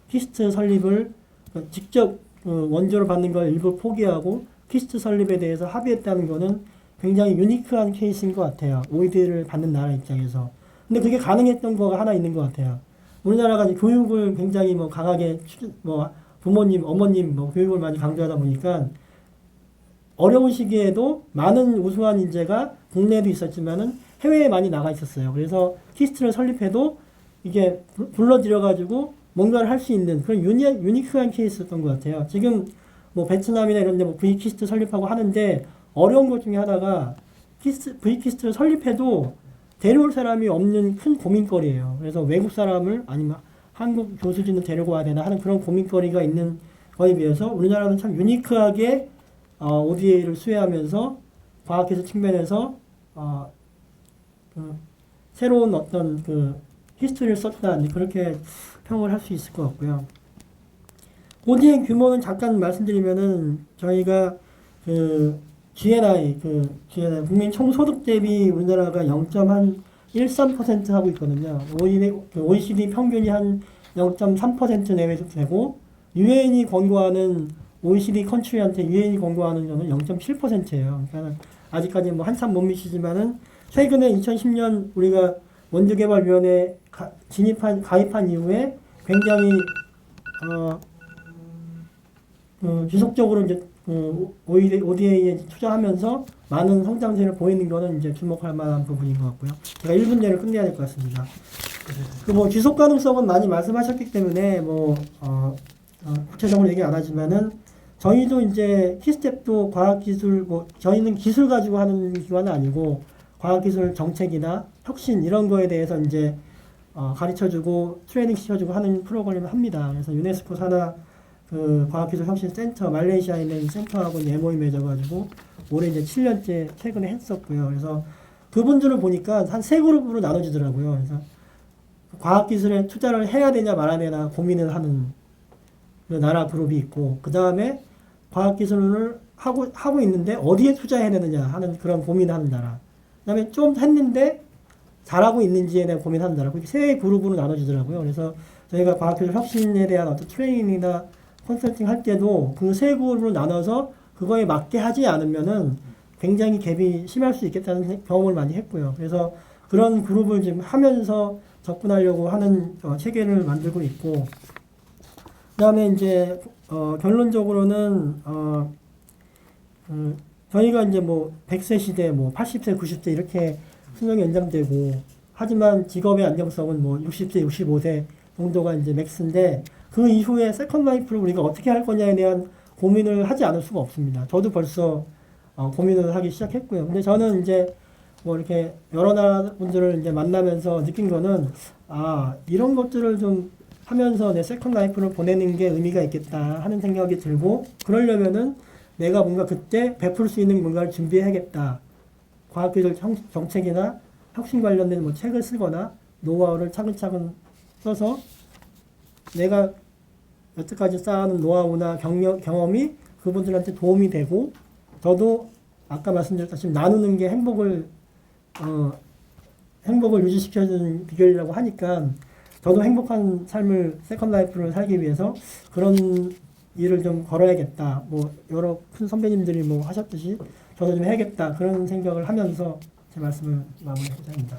키스트 설립을 직접 원조를 받는 걸 일부 포기하고 키스트 설립에 대해서 합의했다는 거는 굉장히 유니크한 케이스인 것 같아요. OED를 받는 나라 입장에서. 근데 그게 가능했던 거가 하나 있는 것 같아요. 우리나라가 교육을 굉장히 강하게 부모님, 어머님 교육을 많이 강조하다 보니까 어려운 시기에도 많은 우수한 인재가 국내에도 있었지만은 해외에 많이 나가 있었어요. 그래서 키스트를 설립해도 이게 불러들여가지고 뭔가를 할 수 있는 그런 유니크한 케이스였던 것 같아요. 지금 베트남이나 이런 데 V키스트 설립하고 하는데 어려운 것 중에 하나가 V키스트를 설립해도 데려올 사람이 없는 큰 고민거리예요. 그래서 외국 사람을 아니면 한국 교수진을 데리고 와야 되나 하는 그런 고민거리가 있는 거에 비해서 우리나라는 참 유니크하게 ODA를 수혜하면서 과학기술 측면에서 새로운 어떤 그 히스토리를 썼다 그렇게 평을 할 수 있을 것 같고요. ODA 규모는 잠깐 말씀드리면은 저희가 그 GNI 국민 총소득 대비 우리나라가 0.13% 하고 있거든요. OECD 평균이 한 0.3% 내외도 되고 유엔이 권고하는 OECD 컨트리한테 유엔이 권고하는 거는 0.7%예요. 그러니까 아직까지 뭐 한참 못 미치지만은 최근에 2010년 우리가 원자개발위원회 가입한 이후에 굉장히 지속적으로 이제 ODA에 투자하면서 많은 성장세를 보이는 거는 이제 주목할 만한 부분인 것 같고요. 제가 1분 내로 끝내야 될 것 같습니다. 그 뭐 지속 가능성은 많이 말씀하셨기 때문에 구체적으로 얘기 안 하지만은 저희도 이제 키스텝도 과학기술 저희는 기술 가지고 하는 기관은 아니고 과학기술 정책이나 혁신 이런 거에 대해서 이제 가르쳐주고 트레이닝 시켜주고 하는 프로그램을 합니다. 그래서 유네스코 산하 그 과학기술혁신센터 말레이시아에 있는 센터하고 MOU 맺어가지고 올해 이제 7년째 최근에 했었고요. 그래서 그분들을 보니까 한 세 그룹으로 나눠지더라고요. 그래서 과학기술에 투자를 해야 되냐 말아야 되나 고민을 하는 그 나라 그룹이 있고 그 다음에 과학기술을 하고 있는데 어디에 투자해야 되느냐 하는 그런 고민하는 나라. 그 다음에 좀 했는데 잘하고 있는지에 대한 고민하는 나라. 그렇게 세 그룹으로 나눠지더라고요. 그래서 저희가 과학기술 혁신에 대한 어떤 트레이닝이나 컨설팅 할 때도 그 세 그룹으로 나눠서 그거에 맞게 하지 않으면은 굉장히 갭이 심할 수 있겠다는 경험을 많이 했고요. 그래서 그런 그룹을 지금 하면서 접근하려고 하는 체계를 만들고 있고, 그다음에 이제 결론적으로는 저희가 이제 뭐 100세 시대, 뭐 80세, 90세 이렇게 수명이 연장되고 하지만 직업의 안정성은 뭐 60세, 65세 정도가 이제 맥스인데 그 이후에 세컨 라이프를 우리가 어떻게 할 거냐에 대한 고민을 하지 않을 수가 없습니다. 저도 벌써 고민을 하기 시작했고요. 근데 저는 이제 뭐 이렇게 여러 나라 분들을 이제 만나면서 느낀 거는 이런 것들을 좀 하면서 내 세컨 라이프를 보내는 게 의미가 있겠다 하는 생각이 들고 그러려면은 내가 뭔가 그때 베풀 수 있는 뭔가를 준비해야겠다. 과학기술 정책이나 혁신 관련된 뭐 책을 쓰거나 노하우를 차근차근 써서 내가 여태까지 쌓아놓은 노하우나 경험이 그분들한테 도움이 되고 저도 아까 말씀드렸다시피 나누는 게 행복을 유지시켜주는 비결이라고 하니까 저도 행복한 삶을 세컨 라이프를 살기 위해서 그런 일을 좀 걸어야겠다. 뭐 여러 큰 선배님들이 뭐 하셨듯이 저도 좀 해야겠다. 그런 생각을 하면서 제 말씀을 마무리하고자 합니다.